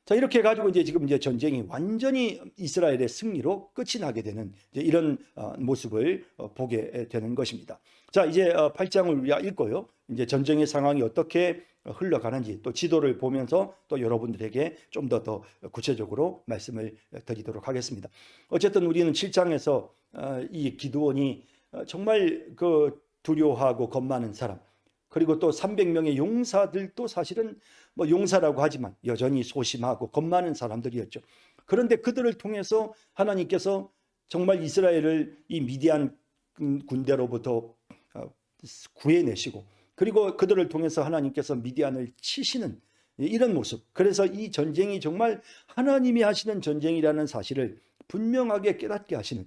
A: 자 이렇게 해가지고 이제 지금 이제 전쟁이 완전히 이스라엘의 승리로 끝이 나게 되는 이제 이런 모습을 보게 되는 것입니다. 자 이제 8장을 우리가 읽고요. 이제 전쟁의 상황이 어떻게 흘러가는지 또 지도를 보면서 또 여러분들에게 좀 더 구체적으로 말씀을 드리도록 하겠습니다. 어쨌든 우리는 7장에서 이 기드온이 정말 그 두려워하고 겁 많은 사람 그리고 또 300명의 용사들도 사실은 뭐 용사라고 하지만 여전히 소심하고 겁 많은 사람들이었죠. 그런데 그들을 통해서 하나님께서 정말 이스라엘을 이 미디안 군대로부터 구해내시고 그리고 그들을 통해서 하나님께서 미디안을 치시는 이런 모습. 그래서 이 전쟁이 정말 하나님이 하시는 전쟁이라는 사실을 분명하게 깨닫게 하시는.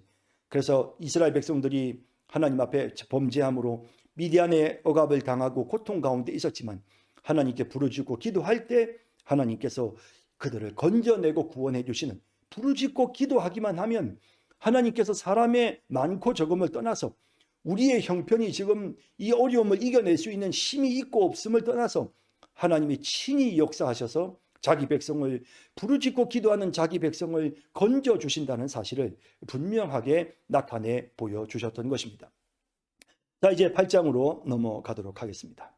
A: 그래서 이스라엘 백성들이 하나님 앞에 범죄함으로 미디안의 억압을 당하고 고통 가운데 있었지만 하나님께 부르짖고 기도할 때 하나님께서 그들을 건져내고 구원해 주시는 부르짖고 기도하기만 하면 하나님께서 사람의 많고 적음을 떠나서 우리의 형편이 지금 이 어려움을 이겨낼 수 있는 힘이 있고 없음을 떠나서 하나님이 친히 역사하셔서 자기 백성을 부르짖고 기도하는 자기 백성을 건져 주신다는 사실을 분명하게 나타내 보여주셨던 것입니다. 자 이제 8장으로 넘어가도록 하겠습니다.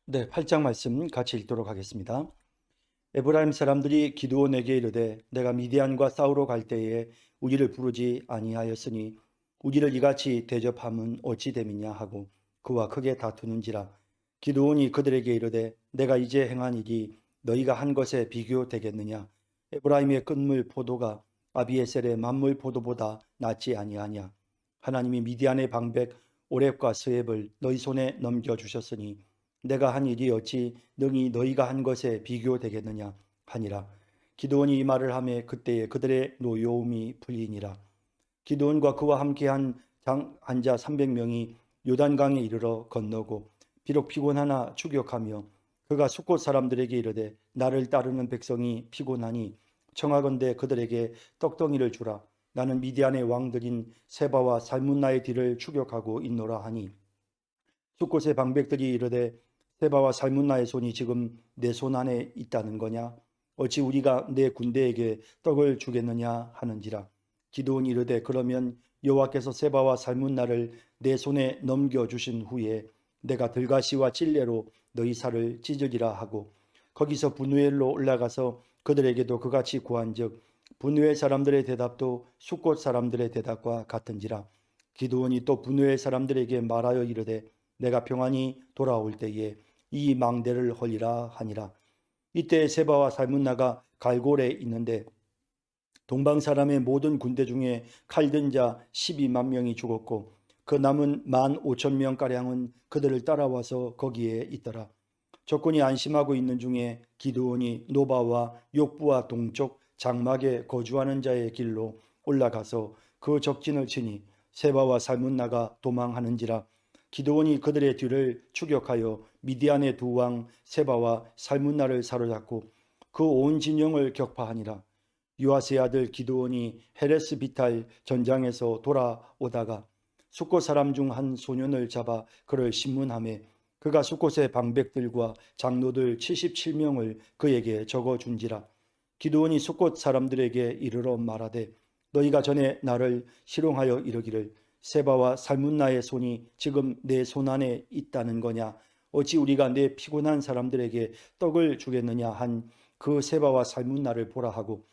A: 네, 8장 말씀 같이 읽도록 하겠습니다. 에브라임 사람들이 기드온에게 이르되 내가 미디안과 싸우러 갈 때에 우리를 부르지 아니하였으니 우리를 이같이 대접함은 어찌 됨이냐 하고 그와 크게 다투는지라. 기드온이 그들에게 이르되 내가 이제 행한 일이 너희가 한 것에 비교되겠느냐. 에브라임의 끝물 포도가 아비에셀의 만물 포도보다 낫지 아니하냐. 하나님이 미디안의 방백 오렙과 스웹을 너희 손에 넘겨주셨으니 내가 한 일이 어찌 능히 너희가 한 것에 비교되겠느냐 하니라. 기드온이 이 말을 하매 그때에 그들의 노여움이 풀리니라. 기드온과 그와 함께한 장자 300명이 요단강에 이르러 건너고 비록 피곤하나 추격하며 그가 숫곳 사람들에게 이르되 나를 따르는 백성이 피곤하니 청하건대 그들에게 떡덩이를 주라. 나는 미디안의 왕들인 세바와 살문나의 뒤를 추격하고 있노라 하니 숫곳의 방백들이 이르되 세바와 살문나의 손이 지금 내 손 안에 있다는 거냐? 어찌 우리가 내 군대에게 떡을 주겠느냐 하는지라. 기드온이 이르되 그러면 여호와께서 세바와 살문나를 내 손에 넘겨주신 후에 내가 들가시와 찔레로 너희 살을 찢으리라 하고 거기서 분우엘로 올라가서 그들에게도 그같이 구한즉 분우엘 사람들의 대답도 숫곳 사람들의 대답과 같은지라. 기드온이 또 분우엘 사람들에게 말하여 이르되 내가 평안히 돌아올 때에 이 망대를 헐리라 하니라. 이때 세바와 살문나가 갈골에 있는데 동방 사람의 모든 군대 중에 칼든 자 12만 명이 죽었고 그 남은 15,000명 가량은 그들을 따라와서 거기에 있더라. 적군이 안심하고 있는 중에 기드온이 노바와 욕부와 동쪽 장막에 거주하는 자의 길로 올라가서 그 적진을 치니 세바와 살문나가 도망하는지라. 기드온이 그들의 뒤를 추격하여 미디안의 두 왕 세바와 살문나를 사로잡고 그 온 진영을 격파하니라. 요아스의 아들 기드온이 헤레스 비탈 전장에서 돌아오다가 숫곳 사람 중 한 소년을 잡아 그를 신문하매 그가 숫곳의 방백들과 장로들 77명을 그에게 적어준지라. 기드온이 숫곳 사람들에게 이르러 말하되 너희가 전에 나를 희롱하여 이르기를 세바와 살문나의 손이 지금 내 손안에 있다는 거냐, 어찌 우리가 내 피곤한 사람들에게 떡을 주겠느냐 한 그 세바와 살문나를 보라 하고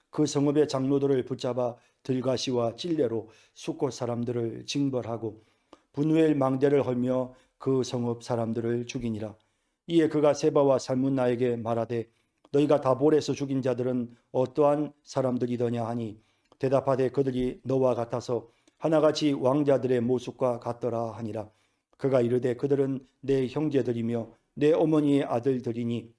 A: 그 성읍의 장로들을 붙잡아 들가시와 찔레로 숫곳 사람들을 징벌하고 분우엘 망대를 헐며 그 성읍 사람들을 죽이니라. 이에 그가 세바와 살문나에게 말하되 너희가 다볼에서 죽인 자들은 어떠한 사람들이더냐 하니 대답하되 그들이 너와 같아서 하나같이 왕자들의 모습과 같더라 하니라. 그가 이르되 그들은 내 형제들이며 내 어머니의 아들들이니라.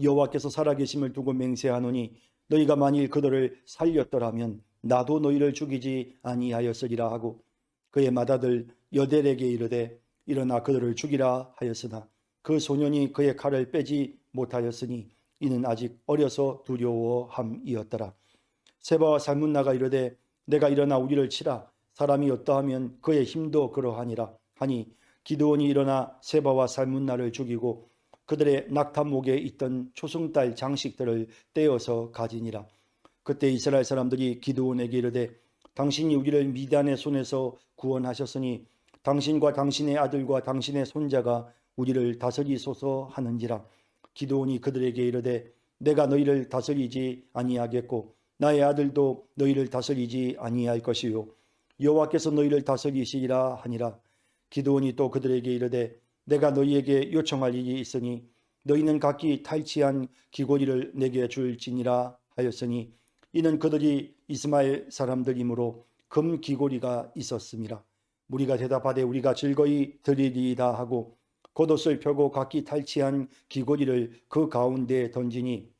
A: 여호와께서 살아계심을 두고 맹세하노니 너희가 만일 그들을 살렸더라면 나도 너희를 죽이지 아니하였으리라 하고 그의 맏아들 여델에게 이르되 일어나 그들을 죽이라 하였으나 그 소년이 그의 칼을 빼지 못하였으니 이는 아직 어려서 두려워함이었더라. 세바와 살문나가 이르되 내가 일어나 우리를 치라. 사람이 어떠하면 그의 힘도 그러하니라 하니 기드온이 일어나 세바와 살문나를 죽이고 그들의 낙타목에 있던 초승달 장식들을 떼어서 가지니라. 그때 이스라엘 사람들이 기드온에게 이르되 당신이 우리를 미디안의 손에서 구원하셨으니 당신과 당신의 아들과 당신의 손자가 우리를 다스리소서 하는지라. 기드온이 그들에게 이르되 내가 너희를 다스리지 아니하겠고 나의 아들도 너희를 다스리지 아니할 것이요 여호와께서 너희를 다스리시리라 하니라. 기드온이 또 그들에게 이르되 내가 너희에게 요청할 일이 있으니 너희는 각기 탈취한 귀고리를 내게 줄지니라 하였으니 이는 그들이 이스마엘 사람들이므로 금 귀고리가 있었음이라. 무리가 대답하되 우리가 즐거이 드리리이다 하고 겉옷을 펴고 각기 탈취한 귀고리를 그 가운데에 던지니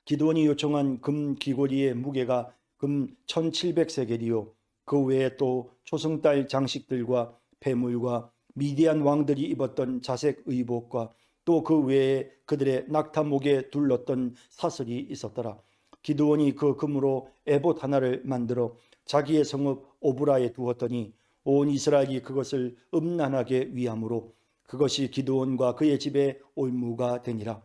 A: 기드온이 요청한 금 귀고리의 무게가 금 1700세겔이요 그 외에 또 초승달 장식들과 폐물과 미디안 왕들이 입었던 자색 의복과 또 그 외에 그들의 낙타목에 둘렀던 사슬이 있었더라. 기드온이 그 금으로 에봇 하나를 만들어 자기의 성읍 오브라에 두었더니 온 이스라엘이 그것을 음란하게 위함으로 그것이 기드온과 그의 집에 올무가 되니라.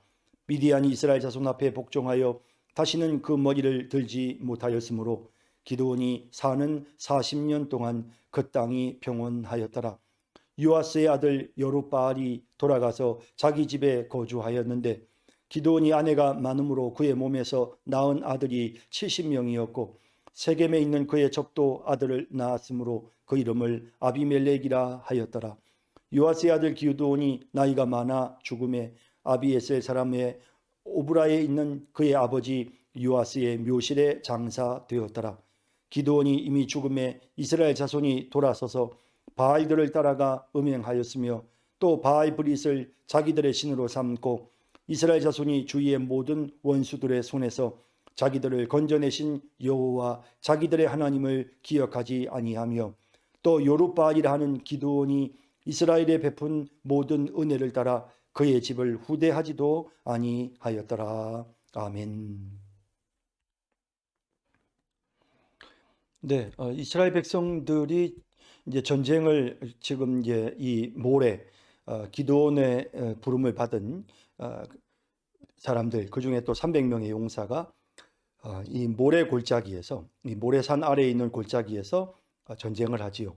A: 미디안이 이스라엘 자손 앞에 복종하여 다시는 그 머리를 들지 못하였으므로 기드온이 사는 40년 동안 그 땅이 평온하였더라. 요아스의 아들 여룻바알이 돌아가서 자기 집에 거주하였는데 기드온이 아내가 많음으로 그의 몸에서 낳은 아들이 70명이었고 세겜에 있는 그의 적도 아들을 낳았으므로 그 이름을 아비멜렉이라 하였더라. 요아스의 아들 기드온이 나이가 많아 죽음에 아비에셀 사람의 오브라에 있는 그의 아버지 요아스의 묘실에 장사되었더라. 기드온이 이미 죽음에 이스라엘 자손이 돌아서서 바알들을 따라가 음행하였으며 또 바알 브릿을 자기들의 신으로 삼고 이스라엘 자손이 주위의 모든 원수들의 손에서 자기들을 건져내신 여호와 자기들의 하나님을 기억하지 아니하며 또 요룻바알이라 하는 기드온이 이스라엘에 베푼 모든 은혜를 따라 그의 집을 후대하지도 아니하였더라. 아멘. 네, 이스라엘 백성들이 이제 전쟁을 지금 이제 이 모래 기드온의 부름을 받은 사람들 그 중에 또 300명의 용사가 이 모래 골짜기에서 이 모래산 아래에 있는 골짜기에서 전쟁을 하지요.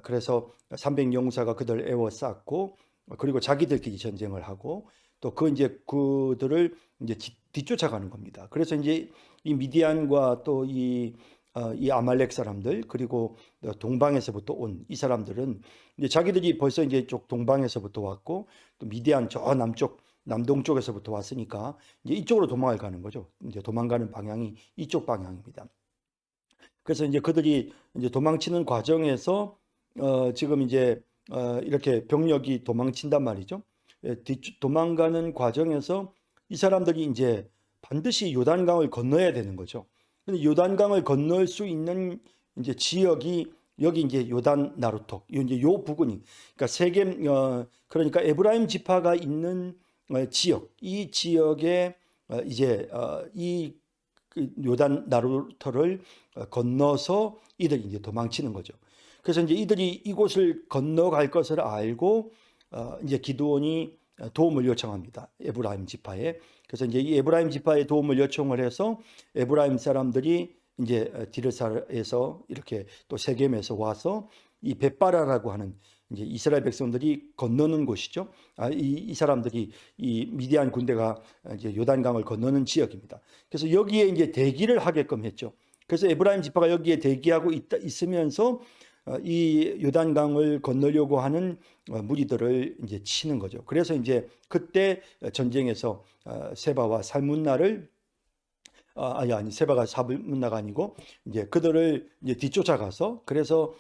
A: 그래서 300용사가 그들 에워쌌고 그리고 자기들끼리 전쟁을 하고 또 그들을 이제 뒤쫓아가는 겁니다. 그래서 이제 이 미디안과 또 이 이 아말렉 사람들 그리고 동방에서부터 온 이 사람들은 이제 자기들이 벌써 이제 쪽 동방에서부터 왔고 또 미디안 저 남쪽 남동쪽에서부터 왔으니까 이제 이쪽으로 도망을 가는 거죠. 이제 도망가는 방향이 이쪽 방향입니다. 그래서 이제 그들이 이제 도망치는 과정에서 지금 이제 이렇게 병력이 도망친단 말이죠. 도망가는 과정에서 이 사람들이 이제 반드시 요단강을 건너야 되는 거죠. 근데 요단강을 건널 수 있는 이제 지역이 여기 이제 요단 나루토, 이제 요 부근이, 그러니까 세겜, 그러니까 에브라임 지파가 있는 지역, 이 지역에 이제 이 요단 나루토를 건너서 이들이 이제 도망치는 거죠. 그래서 이제 이들이 이곳을 건너갈 것을 알고 이제 기드온이 도움을 요청합니다. 에브라임 지파에. 그래서 이제 이 에브라임 지파에 도움을 요청을 해서 에브라임 사람들이 이제 디르사에서 이렇게 또 세겜에서 와서 이 벳바라라고 하는 이제 이스라엘 백성들이 건너는 곳이죠. 이 사람들이 이 미디안 군대가 이제 요단강을 건너는 지역입니다. 그래서 여기에 이제 대기를 하게끔 했죠. 그래서 에브라임 지파가 여기에 대기하고 있으면서 이 요단강을 건너려고 하는 무리들을 이제 치는 거죠. 그래서 이제 그때 전쟁에서 세바와 살문나를 아니 세바가 살문나가 아니고 이제 그들을 이제 뒤쫓아가서 그래서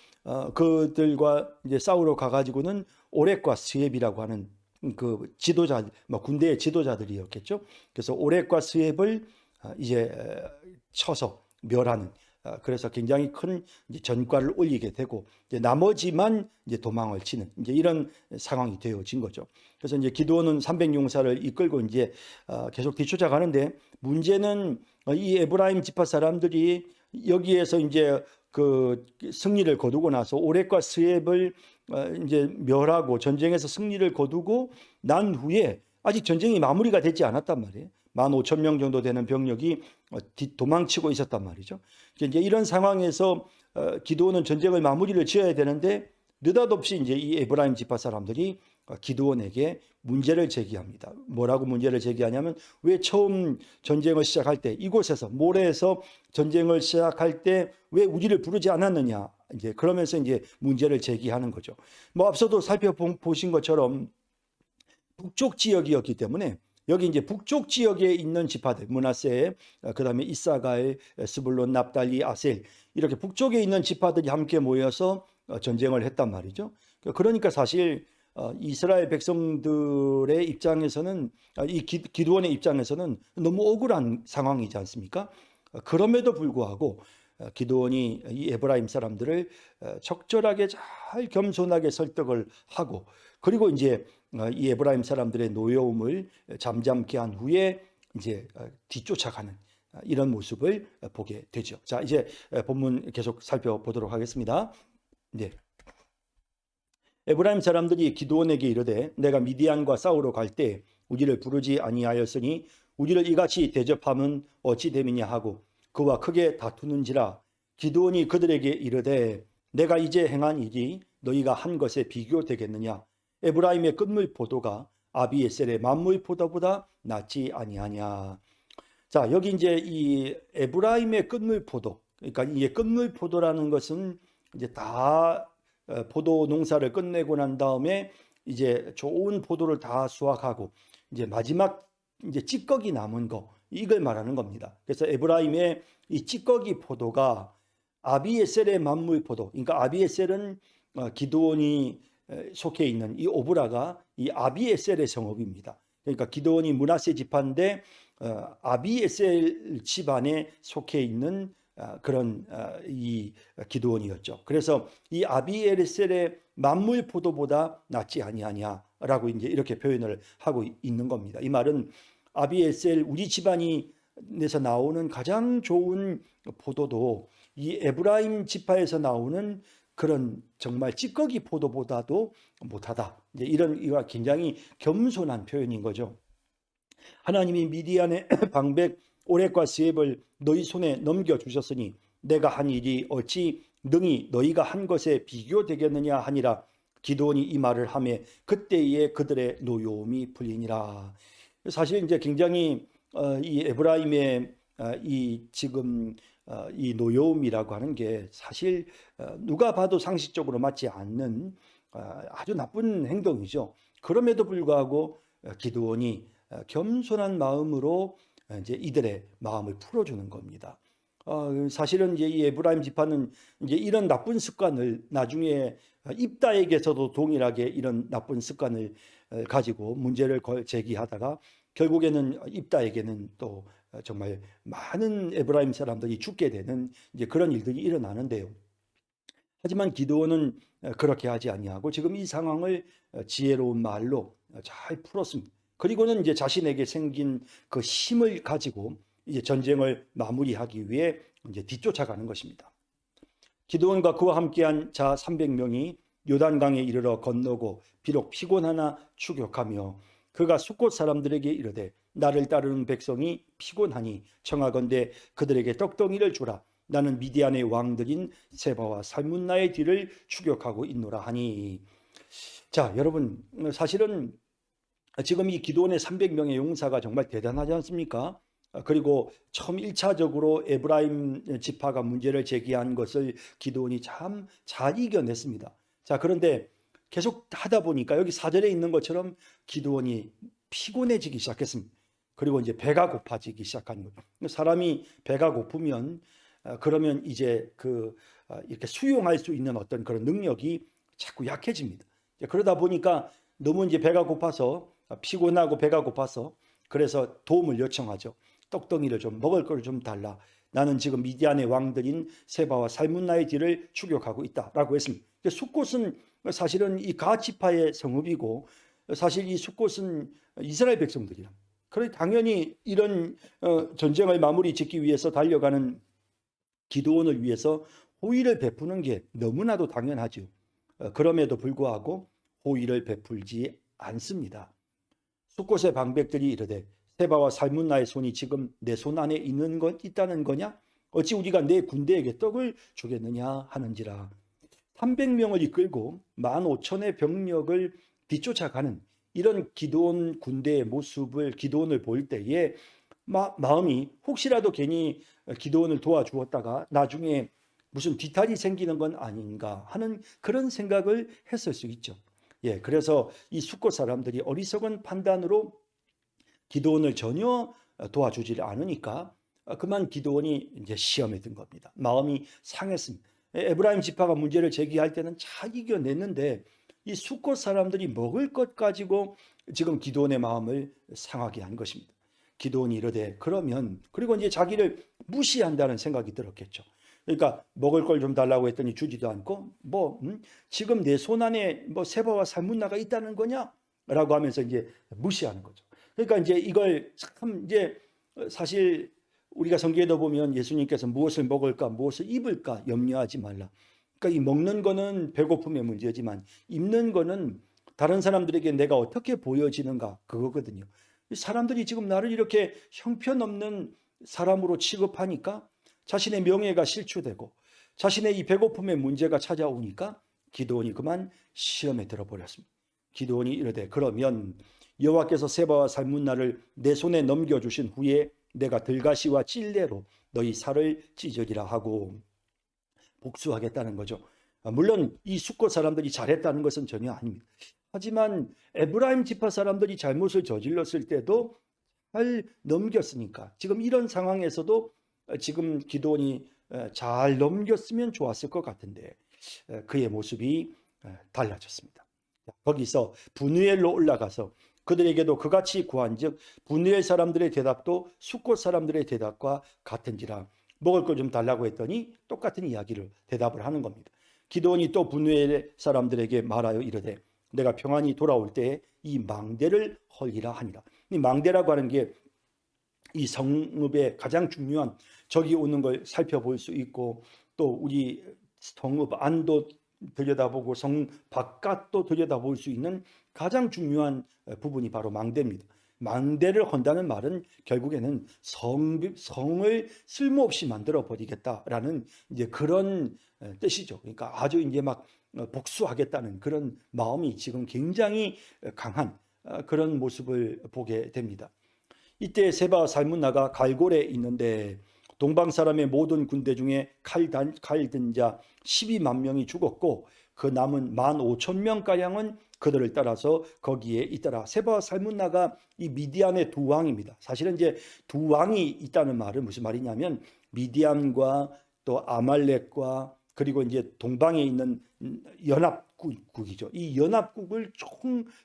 A: 그들과 이제 싸우러 가가지고는 오렉과 스엡이라고 하는 그 지도자, 뭐 군대의 지도자들이었겠죠. 그래서 오렉과 스엡을 이제 쳐서 멸하는. 그래서 굉장히 큰 이제 전과를 올리게 되고 이제 나머지만 이제 도망을 치는 이제 이런 상황이 되어진 거죠. 그래서 이제 기드온은 300용사를 이끌고 이제 계속 뒤쫓아가는데 문제는 이 에브라임 지파 사람들이 여기에서 이제 그 승리를 거두고 나서 오렉과 스엡을 이제 멸하고 전쟁에서 승리를 거두고 난 후에 아직 전쟁이 마무리가 되지 않았단 말이에요. 15,000명 정도 되는 병력이 도망치고 있었단 말이죠. 이제 이런 상황에서 기드온은 전쟁을 마무리를 지어야 되는데 느닷없이 이제 이 에브라임 지파 사람들이 기드온에게 문제를 제기합니다. 뭐라고 문제를 제기하냐면 왜 처음 전쟁을 시작할 때 이곳에서 모래에서 전쟁을 시작할 때 왜 우리를 부르지 않았느냐. 이제 그러면서 이제 문제를 제기하는 거죠. 뭐 앞서도 살펴보신 것처럼 북쪽 지역이었기 때문에 여기 이제 북쪽 지역에 있는 지파들, 므낫세, 그다음에 이사갈, 스불론, 납달리, 아셀 이렇게 북쪽에 있는 지파들이 함께 모여서 전쟁을 했단 말이죠. 그러니까 사실 이스라엘 백성들의 입장에서는 이 기드온의 입장에서는 너무 억울한 상황이지 않습니까? 그럼에도 불구하고 기드온이 이 에브라임 사람들을 적절하게 잘 겸손하게 설득을 하고 그리고 이제 이 에브라임 사람들의 노여움을 잠잠케 한 후에 이제 뒤쫓아가는 이런 모습을 보게 되죠. 자, 이제 본문 계속 살펴보도록 하겠습니다. 네. 에브라임 사람들이 기드온에게 이르되 내가 미디안과 싸우러 갈 때 우리를 부르지 아니하였으니 우리를 이같이 대접함은 어찌 됨이냐 하고 그와 크게 다투는지라. 기드온이 그들에게 이르되 내가 이제 행한 일이 너희가 한 것에 비교되겠느냐. 에브라임의 끝물 포도가 아비에셀의 만물 포도보다 낫지 아니하냐. 자, 여기 이제 이 에브라임의 끝물 포도, 그러니까 이게 끝물 포도라는 것은 이제 다 포도 농사를 끝내고 난 다음에 이제 좋은 포도를 다 수확하고 이제 마지막 이제 찌꺼기 남은 거 이걸 말하는 겁니다. 그래서 에브라임의 이 찌꺼기 포도가 아비에셀의 만물 포도, 그러니까 아비에셀은 기드온이 속해 있는 이 오브라가 이 아비에셀의 성읍입니다. 그러니까 기드온이 므낫세 지파인데 아비에셀 집안에 속해 있는 그런 이 기드온이었죠. 그래서 이 아비에셀의 만물 포도보다 낫지 아니하냐라고 이제 이렇게 표현을 하고 있는 겁니다. 이 말은 아비에셀 우리 집안에서 나오는 가장 좋은 포도도 이 에브라임 지파에서 나오는 그런 정말 찌꺼기 포도보다도 못하다. 이제 이런 이와 굉장히 겸손한 표현인 거죠. 하나님이 미디안의 방백 오렉과 스엡을 너희 손에 넘겨 주셨으니 내가 한 일이 어찌 능히 너희가 한 것에 비교되겠느냐 하니라. 기드온이 이 말을 하매 그때에 그들의 노여움이 풀리니라. 사실 이제 굉장히 이 에브라임의 이 지금 이 노여움이라고 하는 게 사실 누가 봐도 상식적으로 맞지 않는 아주 나쁜 행동이죠. 그럼에도 불구하고 기드온이 겸손한 마음으로 이제 이들의 마음을 풀어주는 겁니다. 사실은 이제 이 에브라임 지파는 이제 이런 나쁜 습관을 나중에 입다에게서도 동일하게 이런 나쁜 습관을 가지고 문제를 제기하다가 결국에는 입다에게는 또 정말 많은 에브라임 사람들이 죽게 되는 이제 그런 일들이 일어나는데요. 하지만 기드온은 그렇게 하지 아니하고 지금 이 상황을 지혜로운 말로 잘 풀었습니다. 그리고는 이제 자신에게 생긴 그 힘을 가지고 이제 전쟁을 마무리하기 위해 이제 뒤쫓아가는 것입니다. 기드온과 그와 함께한 자 300명이 요단강에 이르러 건너고 비록 피곤하나 추격하며 그가 숫곳 사람들에게 이르되 나를 따르는 백성이 피곤하니 청하건대 그들에게 떡덩이를 주라. 나는 미디안의 왕들인 세바와 살문나의 뒤를 추격하고 있노라 하니. 자, 여러분, 사실은 지금 이 기드온의 300명의 용사가 정말 대단하지 않습니까? 그리고 처음 1차적으로 에브라임 지파가 문제를 제기한 것을 기드온이 참 잘 이겨냈습니다. 자, 그런데 계속 하다 보니까 여기 4절에 있는 것처럼 기드온이 피곤해지기 시작했습니다. 그리고 이제 배가 고파지기 시작한 거죠. 사람이 배가 고프면 그러면 이제 이렇게 수용할 수 있는 어떤 그런 능력이 자꾸 약해집니다. 그러다 보니까 너무 이제 배가 고파서 피곤하고 배가 고파서 그래서 도움을 요청하죠. 떡덩이를 좀 먹을 걸 좀 달라. 나는 지금 미디안의 왕들인 세바와 살문나의 뒤를 추격하고 있다라고 했습니다. 숫곳은 사실은 이 가지파의 성읍이고 사실 이 숫곳은 이스라엘 백성들이라. 그래 당연히 이런 전쟁을 마무리 짓기 위해서 달려가는 기드온을 위해서 호의를 베푸는 게 너무나도 당연하죠. 그럼에도 불구하고 호의를 베풀지 않습니다. 숫곳의 방백들이 이르되 세바와 살문나의 손이 지금 내 손 안에 있다는 거냐? 어찌 우리가 내 군대에게 떡을 주겠느냐 하는지라. 300명을 이끌고 15,000의 병력을 뒤쫓아가는 이런 기드온 군대의 모습을 기드온을 볼 때에 마음이 혹시라도 괜히 기드온을 도와주었다가 나중에 무슨 뒤탈이 생기는 건 아닌가 하는 그런 생각을 했을 수 있죠. 예, 그래서 이 숫곳 사람들이 어리석은 판단으로 기드온을 전혀 도와주지 않으니까 그만 기드온이 이제 시험에 든 겁니다. 마음이 상했습니다. 에브라임 지파가 문제를 제기할 때는 잘 이겨냈는데 이 숫곳 사람들이 먹을 것 가지고 지금 기드온의 마음을 상하게 한 것입니다. 기드온이 이르되 그러면 그리고 이제 자기를 무시한다는 생각이 들었겠죠. 그러니까 먹을 걸 좀 달라고 했더니 주지도 않고 지금 내 손 안에 뭐 세바와 살문나가 있다는 거냐라고 하면서 이제 무시하는 거죠. 그러니까 이제 이걸 참 이제 사실 우리가 성경에도 보면 예수님께서 무엇을 먹을까 무엇을 입을까 염려하지 말라. 그러니까 이 먹는 거는 배고픔의 문제지만 입는 거는 다른 사람들에게 내가 어떻게 보여지는가 그거거든요. 사람들이 지금 나를 이렇게 형편없는 사람으로 취급하니까 자신의 명예가 실추되고 자신의 이 배고픔의 문제가 찾아오니까 기드온이 그만 시험에 들어버렸습니다. 기드온이 이르되 그러면 여호와께서 세바와 살문나를 내 손에 넘겨주신 후에 내가 들가시와 찔레로 너희 살을 찢으리라 하고 복수하겠다는 거죠. 물론 이 숫곳 사람들이 잘했다는 것은 전혀 아닙니다. 하지만 에브라임 지파 사람들이 잘못을 저질렀을 때도 잘 넘겼으니까 지금 이런 상황에서도 지금 기드온이 잘 넘겼으면 좋았을 것 같은데 그의 모습이 달라졌습니다. 거기서 분우엘로 올라가서 그들에게도 그같이 구한즉 분우엘 사람들의 대답도 숫곳 사람들의 대답과 같은지라. 먹을 걸 좀 달라고 했더니 똑같은 이야기를 대답을 하는 겁니다. 기드온이 또 분우엘 사람들에게 말하여 이르되 내가 평안히 돌아올 때에 이 망대를 헐리라 하니라. 이 망대라고 하는 게 이 성읍의 가장 중요한 적이 오는 걸 살펴볼 수 있고 또 우리 성읍 안도 들여다보고 성 바깥도 들여다볼 수 있는 가장 중요한 부분이 바로 망대입니다. 망대를 헌다는 말은 결국에는 성을 쓸모없이 만들어 버리겠다라는 이제 그런 뜻이죠. 그러니까 아주 이제 막 복수하겠다는 그런 마음이 지금 굉장히 강한 그런 모습을 보게 됩니다. 이때 세바와 살문나가 갈골에 있는데 동방 사람의 모든 군대 중에 칼 든 자 12만 명이 죽었고 그 남은 15,000명가량은 그들을 따라서 거기에 있더라. 세바와 살문나가 이 미디안의 두 왕입니다. 사실은 이제 두 왕이 있다는 말은 무슨 말이냐면 미디안과 또 아말렉과 그리고 이제 동방에 있는 연합국이죠. 이 연합국을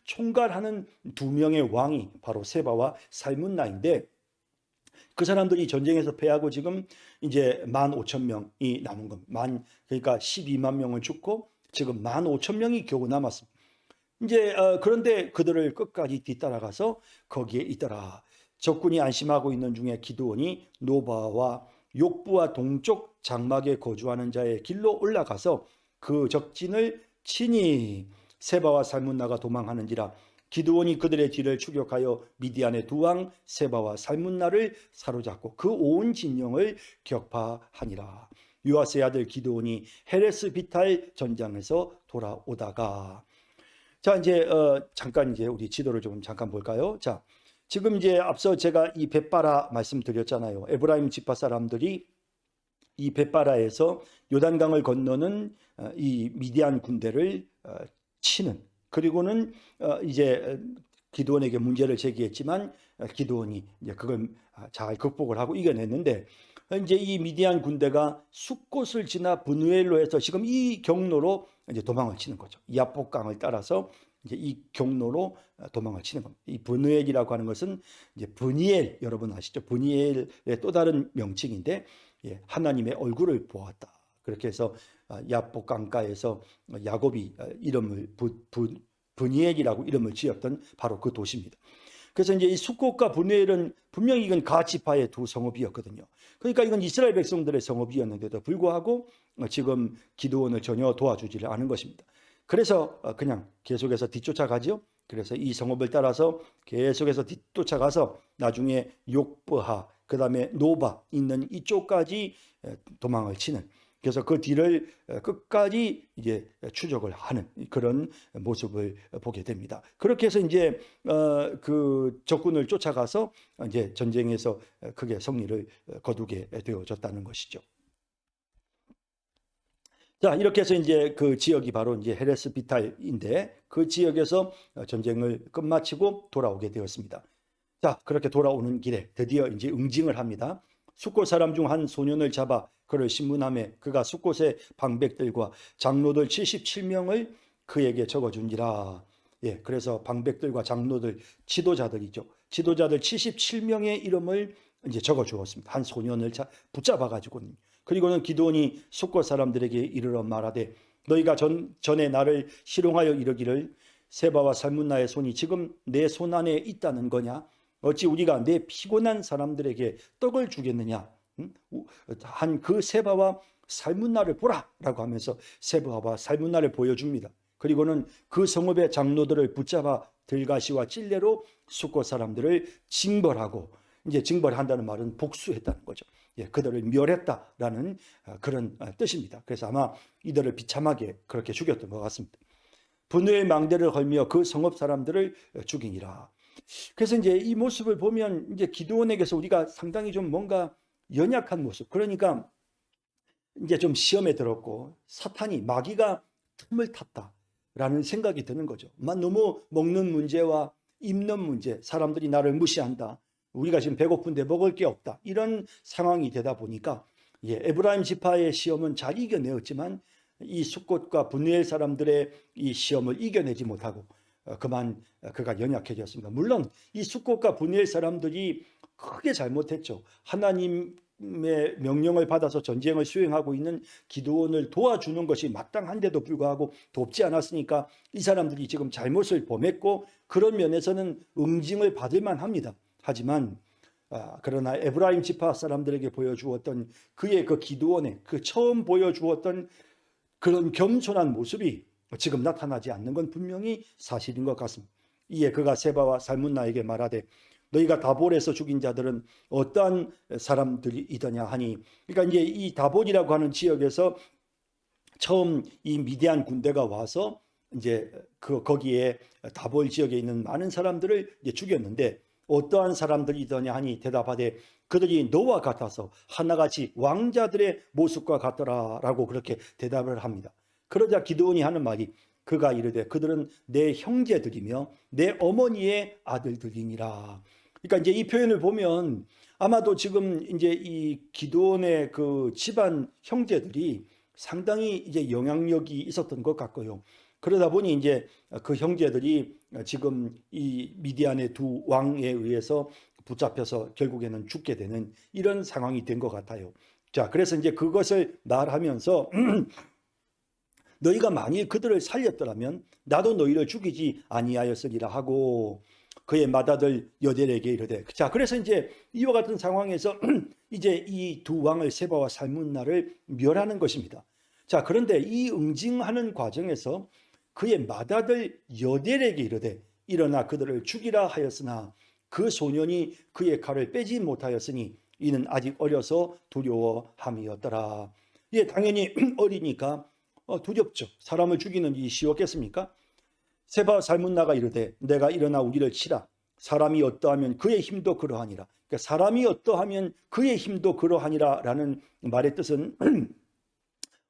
A: 총괄하는 두 명의 왕이 바로 세바와 살문나인데 그 사람들이 전쟁에서 패하고 지금 이제 15,000명이 남은 겁니다. 그러니까 12만 명을 죽고 지금 15,000명이 겨우 남았습니다. 이제 그런데 그들을 끝까지 뒤따라가서 거기에 있더라. 적군이 안심하고 있는 중에 기드온이 노바와 욕부와 동쪽 장막에 거주하는 자의 길로 올라가서 그 적진을 치니 세바와 살문나가 도망하는지라. 기드온이 그들의 뒤를 추격하여 미디안의 두 왕 세바와 살문나를 사로잡고 그 온 진영을 격파하니라. 요아스의 아들 기드온이 헤레스 비탈 전장에서 돌아오다가 자 이제 잠깐 이제 우리 지도를 좀 잠깐 볼까요? 자 지금 이제 앞서 제가 이 벳바라 말씀드렸잖아요. 에브라임 지파 사람들이 이 벳바라에서 요단강을 건너는 이 미디안 군대를 치는 그리고는 이제 기드온에게 문제를 제기했지만 기드온이 이제 그걸 잘 극복을 하고 이겨냈는데 이제 이 미디안 군대가 숫곳을 지나 브누엘로 해서 지금 이 경로로 이제 도망을 치는 거죠. 야복강을 따라서 이제 이 경로로 도망을 치는 겁니다. 이 브누엘이라고 하는 것은 이제 브니엘 여러분 아시죠? 브니엘의 또 다른 명칭인데 하나님의 얼굴을 보았다. 그렇게 해서 야복강가에서 야곱이 이름을 브니엘이라고 이름을 지었던 바로 그 도시입니다. 그래서 이제 이 숫곳과 브누엘은 분명히 이건 가지파의 두 성읍이었거든요. 그러니까 이건 이스라엘 백성들의 성읍이었는데도 불구하고 지금 기드온을 전혀 도와주지를 않은 것입니다. 그래서 그냥 계속해서 뒤쫓아가죠. 그래서 이 성읍을 따라서 계속해서 뒤쫓아가서 나중에 욕브하 그 다음에 노바 있는 이쪽까지 도망을 치는 그래서 그 뒤를 끝까지 이제 추적을 하는 그런 모습을 보게 됩니다. 그렇게 해서 이제 그 적군을 쫓아가서 이제 전쟁에서 크게 승리를 거두게 되어졌다는 것이죠. 자 이렇게 해서 이제 그 지역이 바로 이제 헤레스 비탈인데 그 지역에서 전쟁을 끝마치고 돌아오게 되었습니다. 자 그렇게 돌아오는 길에 드디어 이제 응징을 합니다. 숫곳 사람 중 한 소년을 잡아 그를 신문하매 그가 숫곳의 방백들과 장로들 77명을 그에게 적어준지라. 예, 그래서 방백들과 장로들 지도자들이죠. 지도자들 77명의 이름을 이제 적어주었습니다. 한 소년을 붙잡아 가지고는. 그리고는 기드온이 숫곳 사람들에게 이르러 말하되 너희가 전에 나를 희롱하여 이르기를 세바와 살문나의 손이 지금 내 손 안에 있다는 거냐? 어찌 우리가 내 피곤한 사람들에게 떡을 주겠느냐? 한 그 세바와 살문나를 보라라고 하면서 세바와 살문나를 보여줍니다. 그리고는 그 성읍의 장로들을 붙잡아 들가시와 찔레로 숫곳 사람들을 징벌하고 이제 징벌한다는 말은 복수했다는 거죠. 예, 그들을 멸했다라는 그런 뜻입니다. 그래서 아마 이들을 비참하게 그렇게 죽였던 것 같습니다. 분노의 망대를 걸며 그 성읍 사람들을 죽이니라. 그래서 이제 이 모습을 보면 이제 기드온에게서 우리가 상당히 좀 뭔가 연약한 모습. 그러니까 이제 좀 시험에 들었고 사탄이 마귀가 틈을 탔다라는 생각이 드는 거죠. 너무 먹는 문제와 입는 문제, 사람들이 나를 무시한다. 우리가 지금 배고픈데 먹을 게 없다. 이런 상황이 되다 보니까 에브라임 지파의 시험은 잘 이겨내었지만 이 숫곳과 브누엘 사람들의 이 시험을 이겨내지 못하고 그만 그가 연약해졌습니다. 물론 이 숫곳과 브누엘 사람들이 크게 잘못했죠. 하나님의 명령을 받아서 전쟁을 수행하고 있는 기드온을 도와주는 것이 마땅한데도 불구하고 돕지 않았으니까 이 사람들이 지금 잘못을 범했고 그런 면에서는 응징을 받을 만합니다. 하지만 그러나 에브라임 지파 사람들에게 보여주었던 그의 그 기드온의 그 처음 보여주었던 그런 겸손한 모습이 지금 나타나지 않는 건 분명히 사실인 것 같습니다. 이에 그가 세바와 살문나에게 말하되 너희가 다볼에서 죽인 자들은 어떠한 사람들이더냐 하니, 그러니까 이제 이 다볼이라고 하는 지역에서 처음 이 미디안 군대가 와서 이제 거기에 다볼 지역에 있는 많은 사람들을 이제 죽였는데 어떠한 사람들이더냐 하니 대답하되 그들이 너와 같아서 하나같이 왕자들의 모습과 같더라라고 그렇게 대답을 합니다. 그러자 기드온이 하는 말이 그가 이르되 그들은 내 형제들이며 내 어머니의 아들들이니라. 그러니까 이제 이 표현을 보면 아마도 지금 이제 이 기드온의 그 집안 형제들이 상당히 이제 영향력이 있었던 것 같고요. 그러다 보니 이제 그 형제들이 지금 이 미디안의 두 왕에 의해서 붙잡혀서 결국에는 죽게 되는 이런 상황이 된 것 같아요. 자, 그래서 이제 그것을 말하면서 너희가 만일 그들을 살렸더라면 나도 너희를 죽이지 아니하였으리라 하고 그의 맏아들 여델에게 이르되. 자, 그래서 이제 이와 같은 상황에서 이제 이 두 왕을 세바와 살문나를 멸하는 것입니다. 자, 그런데 이 응징하는 과정에서 그의 맏아들 여델에게 이르되 일어나 그들을 죽이라 하였으나 그 소년이 그의 칼을 빼지 못하였으니 이는 아직 어려서 두려워함이었더라. 예, 당연히 어리니까 두렵죠. 사람을 죽이는 일이 쉬웠겠습니까? 세바 살문나가 이르되 내가 일어나 우리를 치라. 사람이 어떠하면 그의 힘도 그러하니라. 그러니까 사람이 어떠하면 그의 힘도 그러하니라 라는 말의 뜻은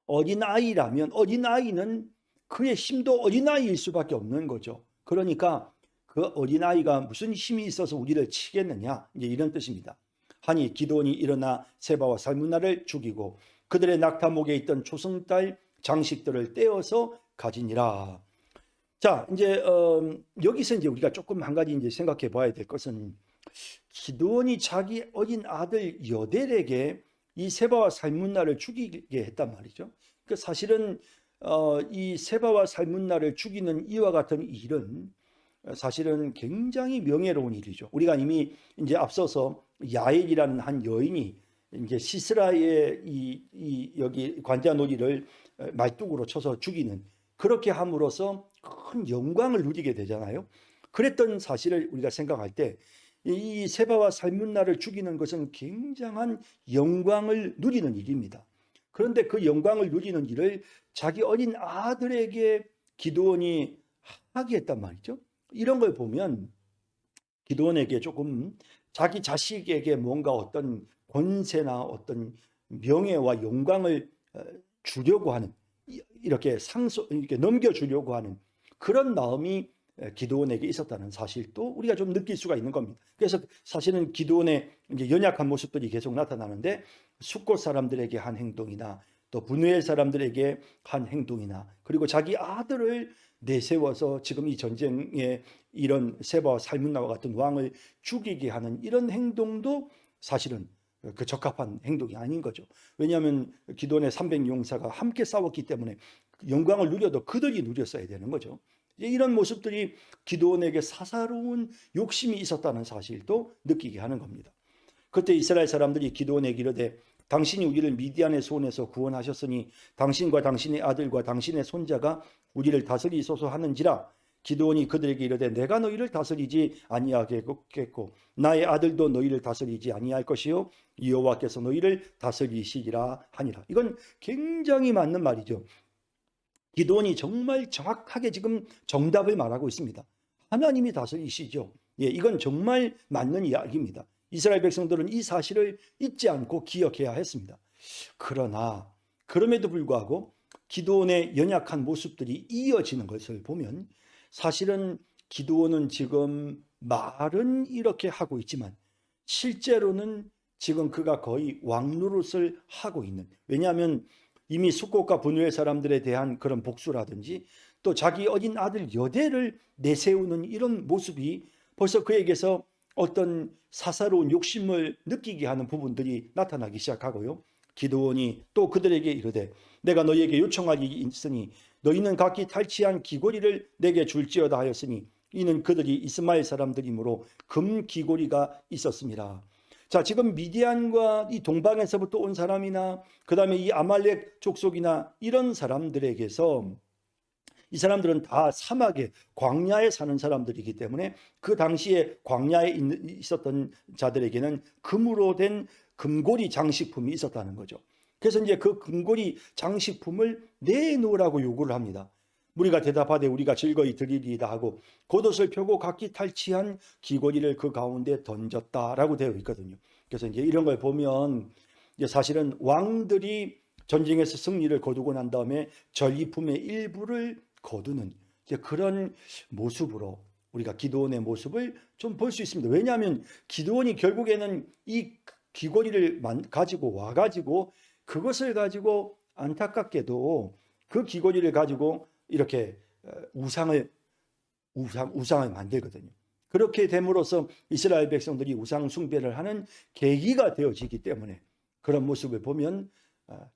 A: 어린아이라면 어린아이는 그의 힘도 어린아이일 수밖에 없는 거죠. 그러니까 그 어린아이가 무슨 힘이 있어서 우리를 치겠느냐, 이제 이런 뜻입니다. 하니 기드온이 일어나 세바와 살문나를 죽이고 그들의 낙타목에 있던 초승달 장식들을 떼어서 가지니라. 자, 이제 여기서 이제 우리가 조금 한 가지 이제 생각해 봐야 될 것은 기드온이 자기 어린 아들 여델에게 이 세바와 살문나를 죽이게 했단 말이죠. 그 사실은 이 세바와 살문나를 죽이는 이와 같은 일은 사실은 굉장히 명예로운 일이죠. 우리가 이미 이제 앞서서 야엘이라는 한 여인이 이제 시스라의 이 여기 관자놀이를 말뚝으로 쳐서 죽이는 그렇게 함으로써 큰 영광을 누리게 되잖아요. 그랬던 사실을 우리가 생각할 때 이 세바와 살문나를 죽이는 것은 굉장한 영광을 누리는 일입니다. 그런데 그 영광을 누리는 일을 자기 어린 아들에게 기드온이 하게 했단 말이죠. 이런 걸 보면 기드온에게 조금 자기 자식에게 뭔가 어떤 권세나 어떤 명예와 영광을 주려고 하는 이렇게 이렇게 넘겨주려고 하는 그런 마음이 기드온에게 있었다는 사실도 우리가 좀 느낄 수가 있는 겁니다. 그래서 사실은 기드온의 이제 연약한 모습들이 계속 나타나는데 숫곳 사람들에게 한 행동이나 또 분우엘 사람들에게 한 행동이나 그리고 자기 아들을 내세워서 지금 이 전쟁에 이런 세바와 살문나와 같은 왕을 죽이게 하는 이런 행동도 사실은 그 적합한 행동이 아닌 거죠. 왜냐하면 기드온의 300용사가 함께 싸웠기 때문에 영광을 누려도 그들이 누렸어야 되는 거죠. 이런 모습들이 기드온에게 사사로운 욕심이 있었다는 사실도 느끼게 하는 겁니다. 그때 이스라엘 사람들이 기드온에게 이르되 당신이 우리를 미디안의 손에서 구원하셨으니 당신과 당신의 아들과 당신의 손자가 우리를 다스리소서 하는지라. 기드온이 그들에게 이르되 내가 너희를 다스리지 아니하겠고 나의 아들도 너희를 다스리지 아니할 것이요 여호와께서 너희를 다스리시리라 하니라. 이건 굉장히 맞는 말이죠. 기드온이 정말 정확하게 지금 정답을 말하고 있습니다. 하나님이 다스리시죠. 예, 이건 정말 맞는 이야기입니다. 이스라엘 백성들은 이 사실을 잊지 않고 기억해야 했습니다. 그러나 그럼에도 불구하고 기드온의 연약한 모습들이 이어지는 것을 보면 사실은 기드온은 지금 말은 이렇게 하고 있지만 실제로는 지금 그가 거의 왕노릇을 하고 있는, 왜냐하면 이미 숫곳과 분우엘 사람들에 대한 그런 복수라든지 또 자기 어린 아들 여델을 내세우는 이런 모습이 벌써 그에게서 어떤 사사로운 욕심을 느끼게 하는 부분들이 나타나기 시작하고요. 기드온이 또 그들에게 이르되 내가 너희에게 요청할 일이 있으니 너희는 각기 탈취한 귀고리를 내게 줄지어다 하였으니 이는 그들이 이스마엘 사람들이므로 금 귀고리가 있었습니다. 자, 지금 미디안과 이 동방에서부터 온 사람이나 그 다음에 이 아말렉 족속이나 이런 사람들에게서 이 사람들은 다 사막에 광야에 사는 사람들이기 때문에 그 당시에 광야에 있었던 자들에게는 금으로 된 금고리 장식품이 있었다는 거죠. 그래서 이제 그 금고리 장식품을 내놓으라고 요구를 합니다. 무리가 대답하되 우리가 즐거이 드리리이다 하고 겉옷을 펴고 각기 탈취한 귀고리를 그 가운데 던졌다라고 되어 있거든요. 그래서 이제 이런 걸 보면 이제 사실은 왕들이 전쟁에서 승리를 거두고 난 다음에 전리품의 일부를 거두는 이제 그런 모습으로 우리가 기드온의 모습을 좀 볼 수 있습니다. 왜냐하면 기드온이 결국에는 이 귀고리를 가지고 와가지고 그것을 가지고 안타깝게도 그 귀고리를 가지고 이렇게 우상을 만들거든요. 그렇게 됨으로써 이스라엘 백성들이 우상 숭배를 하는 계기가 되어지기 때문에 그런 모습을 보면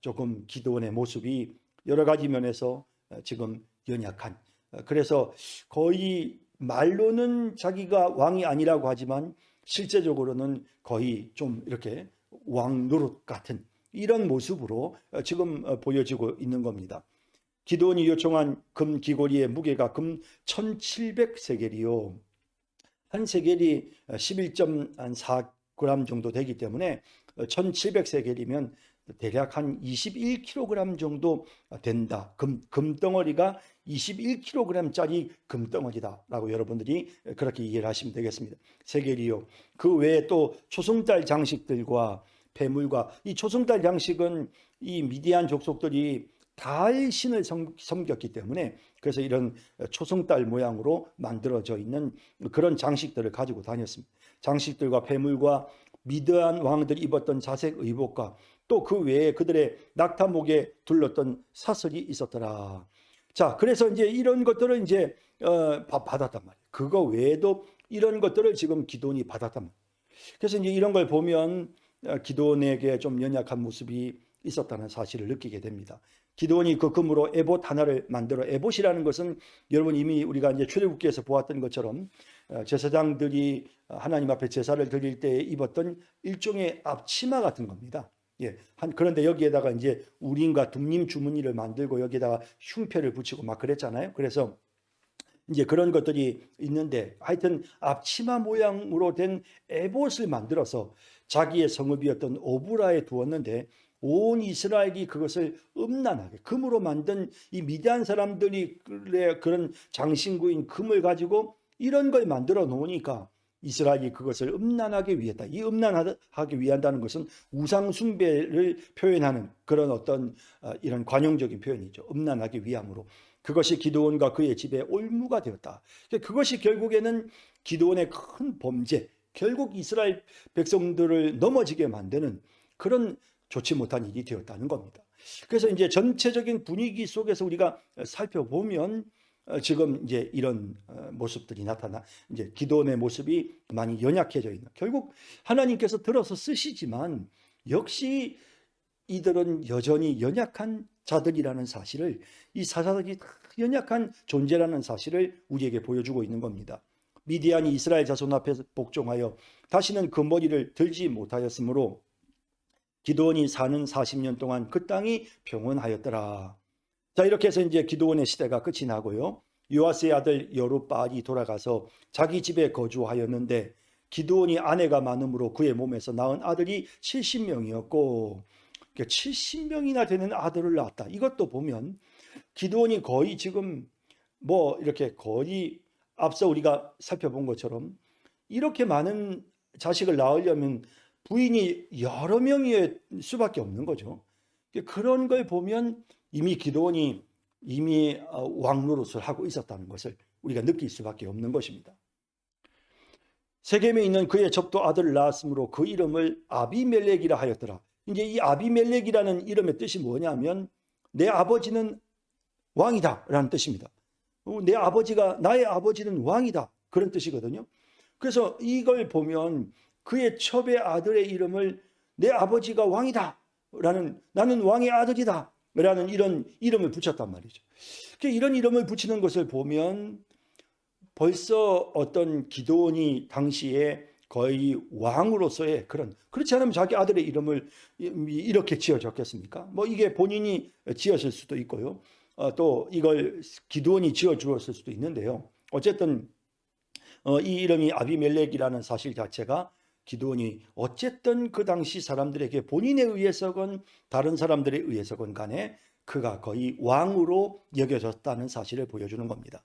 A: 조금 기드온의 모습이 여러 가지 면에서 지금 연약한, 그래서 거의 말로는 자기가 왕이 아니라고 하지만 실제적으로는 거의 좀 이렇게 왕 노릇 같은 이런 모습으로 지금 보여지고 있는 겁니다. 기드온이 요청한 금 귀고리의 무게가 금 1700세겔이요. 한 세겔이 11.4g 정도 되기 때문에 1700세겔이면 대략 한 21kg 정도 된다. 금덩어리가 21kg짜리 금덩어리다라고 여러분들이 그렇게 이해를 하시면 되겠습니다. 세겔이요. 그 외에 또 초승달 장식들과 폐물과, 이 초승달 장식은 이 미디안 족속들이 달 신을 섬겼기 때문에 그래서 이런 초승달 모양으로 만들어져 있는 그런 장식들을 가지고 다녔습니다. 장식들과 폐물과 미디안 왕들이 입었던 자색 의복과 또 그 외에 그들의 낙타목에 둘렀던 사슬이 있었더라. 자, 그래서 이제 이런 것들을 이제 받았단 말이에요. 그거 외에도 이런 것들을 지금 기드온이 받았단 말이에요. 그래서 이제 이런 걸 보면 기드온에게 좀 연약한 모습이 있었다는 사실을 느끼게 됩니다. 기드온이 그 금으로 에봇 하나를 만들어, 에봇이라는 것은 여러분 이미 우리가 이제 출애굽기에서 보았던 것처럼 제사장들이 하나님 앞에 제사를 드릴 때 입었던 일종의 앞치마 같은 겁니다. 예, 그런데 여기에다가 이제 우림과 둠림 주머니를 만들고 여기에다가 흉패를 붙이고 막 그랬잖아요. 그래서 이제 그런 것들이 있는데 하여튼 앞치마 모양으로 된 에봇을 만들어서 자기의 성읍이었던 오브라에 두었는데 온 이스라엘이 그것을 음란하게 금으로 만든 이 미디안 사람들이 그런 장신구인 금을 가지고 이런 걸 만들어 놓으니까 이스라엘이 그것을 음란하게 위했다. 이 음란하게 위한다는 것은 우상 숭배를 표현하는 그런 어떤 이런 관용적인 표현이죠. 음란하게 위함으로 그것이 기드온과 그의 집에 올무가 되었다. 그것이 결국에는 기드온의 큰 범죄, 결국 이스라엘 백성들을 넘어지게 만드는 그런 좋지 못한 일이 되었다는 겁니다. 그래서 이제 전체적인 분위기 속에서 우리가 살펴보면 지금 이제 이런 모습들이 나타나 이제 기드온의 모습이 많이 연약해져 있는, 결국 하나님께서 들어서 쓰시지만 역시 이들은 여전히 연약한 자들이라는 사실을, 이 사사들이 연약한 존재라는 사실을 우리에게 보여주고 있는 겁니다. 미디안이 이스라엘 자손 앞에서 복종하여 다시는 그 머리를 들지 못하였으므로 기드온이 사는 40년 동안 그 땅이 평온하였더라. 자, 이렇게 해서 이제 기드온의 시대가 끝이 나고요. 요아스의 아들 여룹바알이 돌아가서 자기 집에 거주하였는데 기드온이 아내가 많음으로 그의 몸에서 낳은 아들이 70명이었고 70명이나 되는 아들을 낳았다. 이것도 보면 기드온이 거의 지금 뭐 이렇게 거의 앞서 우리가 살펴본 것처럼 이렇게 많은 자식을 낳으려면 부인이 여러 명일 수밖에 없는 거죠. 그런 걸 보면 이미 기드온이 이미 왕노릇을 하고 있었다는 것을 우리가 느낄 수밖에 없는 것입니다. 세겜에 있는 그의 적도 아들을 낳았으므로 그 이름을 아비멜렉이라 하였더라. 이제 이 아비멜렉이라는 이름의 뜻이 뭐냐면 내 아버지는 왕이다 라는 뜻입니다. 나의 아버지는 왕이다 그런 뜻이거든요. 그래서 이걸 보면 그의 첩의 아들의 이름을 내 아버지가 왕이다 라는, 나는 왕의 아들이다 라는 이런 이름을 붙였단 말이죠. 이런 이름을 붙이는 것을 보면 벌써 어떤 기드온이 당시에 거의 왕으로서의 그런, 그렇지 않으면 자기 아들의 이름을 이렇게 지어줬겠습니까? 뭐 이게 본인이 지었을 수도 있고요. 또 이걸 기드온이 지어주었을 수도 있는데요. 어쨌든 이 이름이 아비멜렉이라는 사실 자체가 기드온이 어쨌든 그 당시 사람들에게 본인에 의해서건 다른 사람들에 의해서건 간에 그가 거의 왕으로 여겨졌다는 사실을 보여주는 겁니다.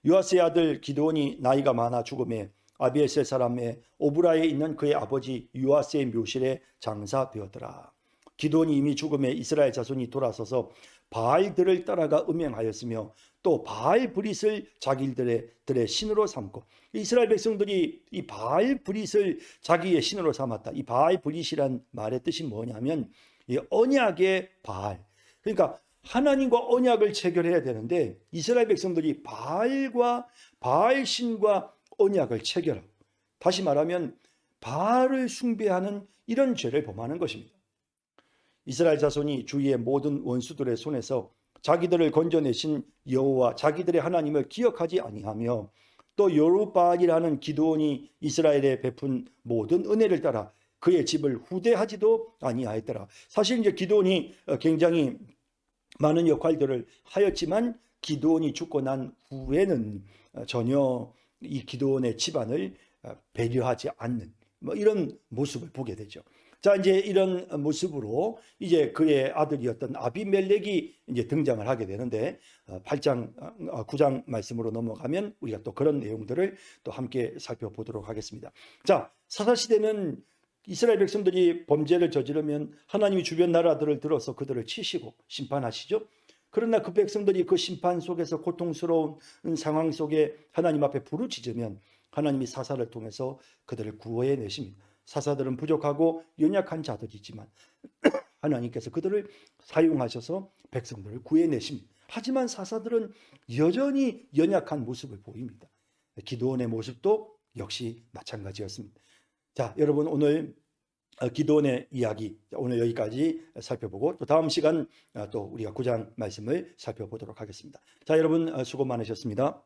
A: 요아스의 아들 기드온이 나이가 많아 죽음에 아비에셀 사람의 오브라에 있는 그의 아버지 요아스의 묘실에 장사되었더라. 기드온이 이미 죽음에 이스라엘 자손이 돌아서서 바알들을 따라가 음행하였으며 또 바알 브릿을 자기들의 신으로 삼고, 이스라엘 백성들이 이 바알 브릿을 자기의 신으로 삼았다. 이 바알 브릿이란 말의 뜻이 뭐냐면 이 언약의 바알, 그러니까 하나님과 언약을 체결해야 되는데 이스라엘 백성들이 바알과 바알 신과 언약을 체결하고, 다시 말하면 바알을 숭배하는 이런 죄를 범하는 것입니다. 이스라엘 자손이 주위의 모든 원수들의 손에서 자기들을 건져내신 여호와 자기들의 하나님을 기억하지 아니하며, 또 여루바알이라는 기드온이 이스라엘에 베푼 모든 은혜를 따라 그의 집을 후대하지도 아니하였더라. 사실 이제 기드온이 굉장히 많은 역할들을 하였지만 기드온이 죽고 난 후에는 전혀 이 기드온의 집안을 배려하지 않는 이런 모습을 보게 되죠. 자, 이제 이런 모습으로 이제 그의 아들이었던 아비멜렉이 이제 등장을 하게 되는데 8장 9장 말씀으로 넘어가면 우리가 또 그런 내용들을 또 함께 살펴보도록 하겠습니다. 자, 사사시대는 이스라엘 백성들이 범죄를 저지르면 하나님이 주변 나라들을 들어서 그들을 치시고 심판하시죠. 그러나 그 백성들이 그 심판 속에서 고통스러운 상황 속에 하나님 앞에 부르짖으면 하나님이 사사를 통해서 그들을 구원해 내십니다. 사사들은 부족하고 연약한 자들이지만 하나님께서 그들을 사용하셔서 백성들을 구해내십니다. 하지만 사사들은 여전히 연약한 모습을 보입니다. 기드온의 모습도 역시 마찬가지였습니다. 자, 여러분, 오늘 기드온의 이야기 오늘 여기까지 살펴보고 또 다음 시간 또 우리가 9장 말씀을 살펴보도록 하겠습니다. 자, 여러분 수고 많으셨습니다.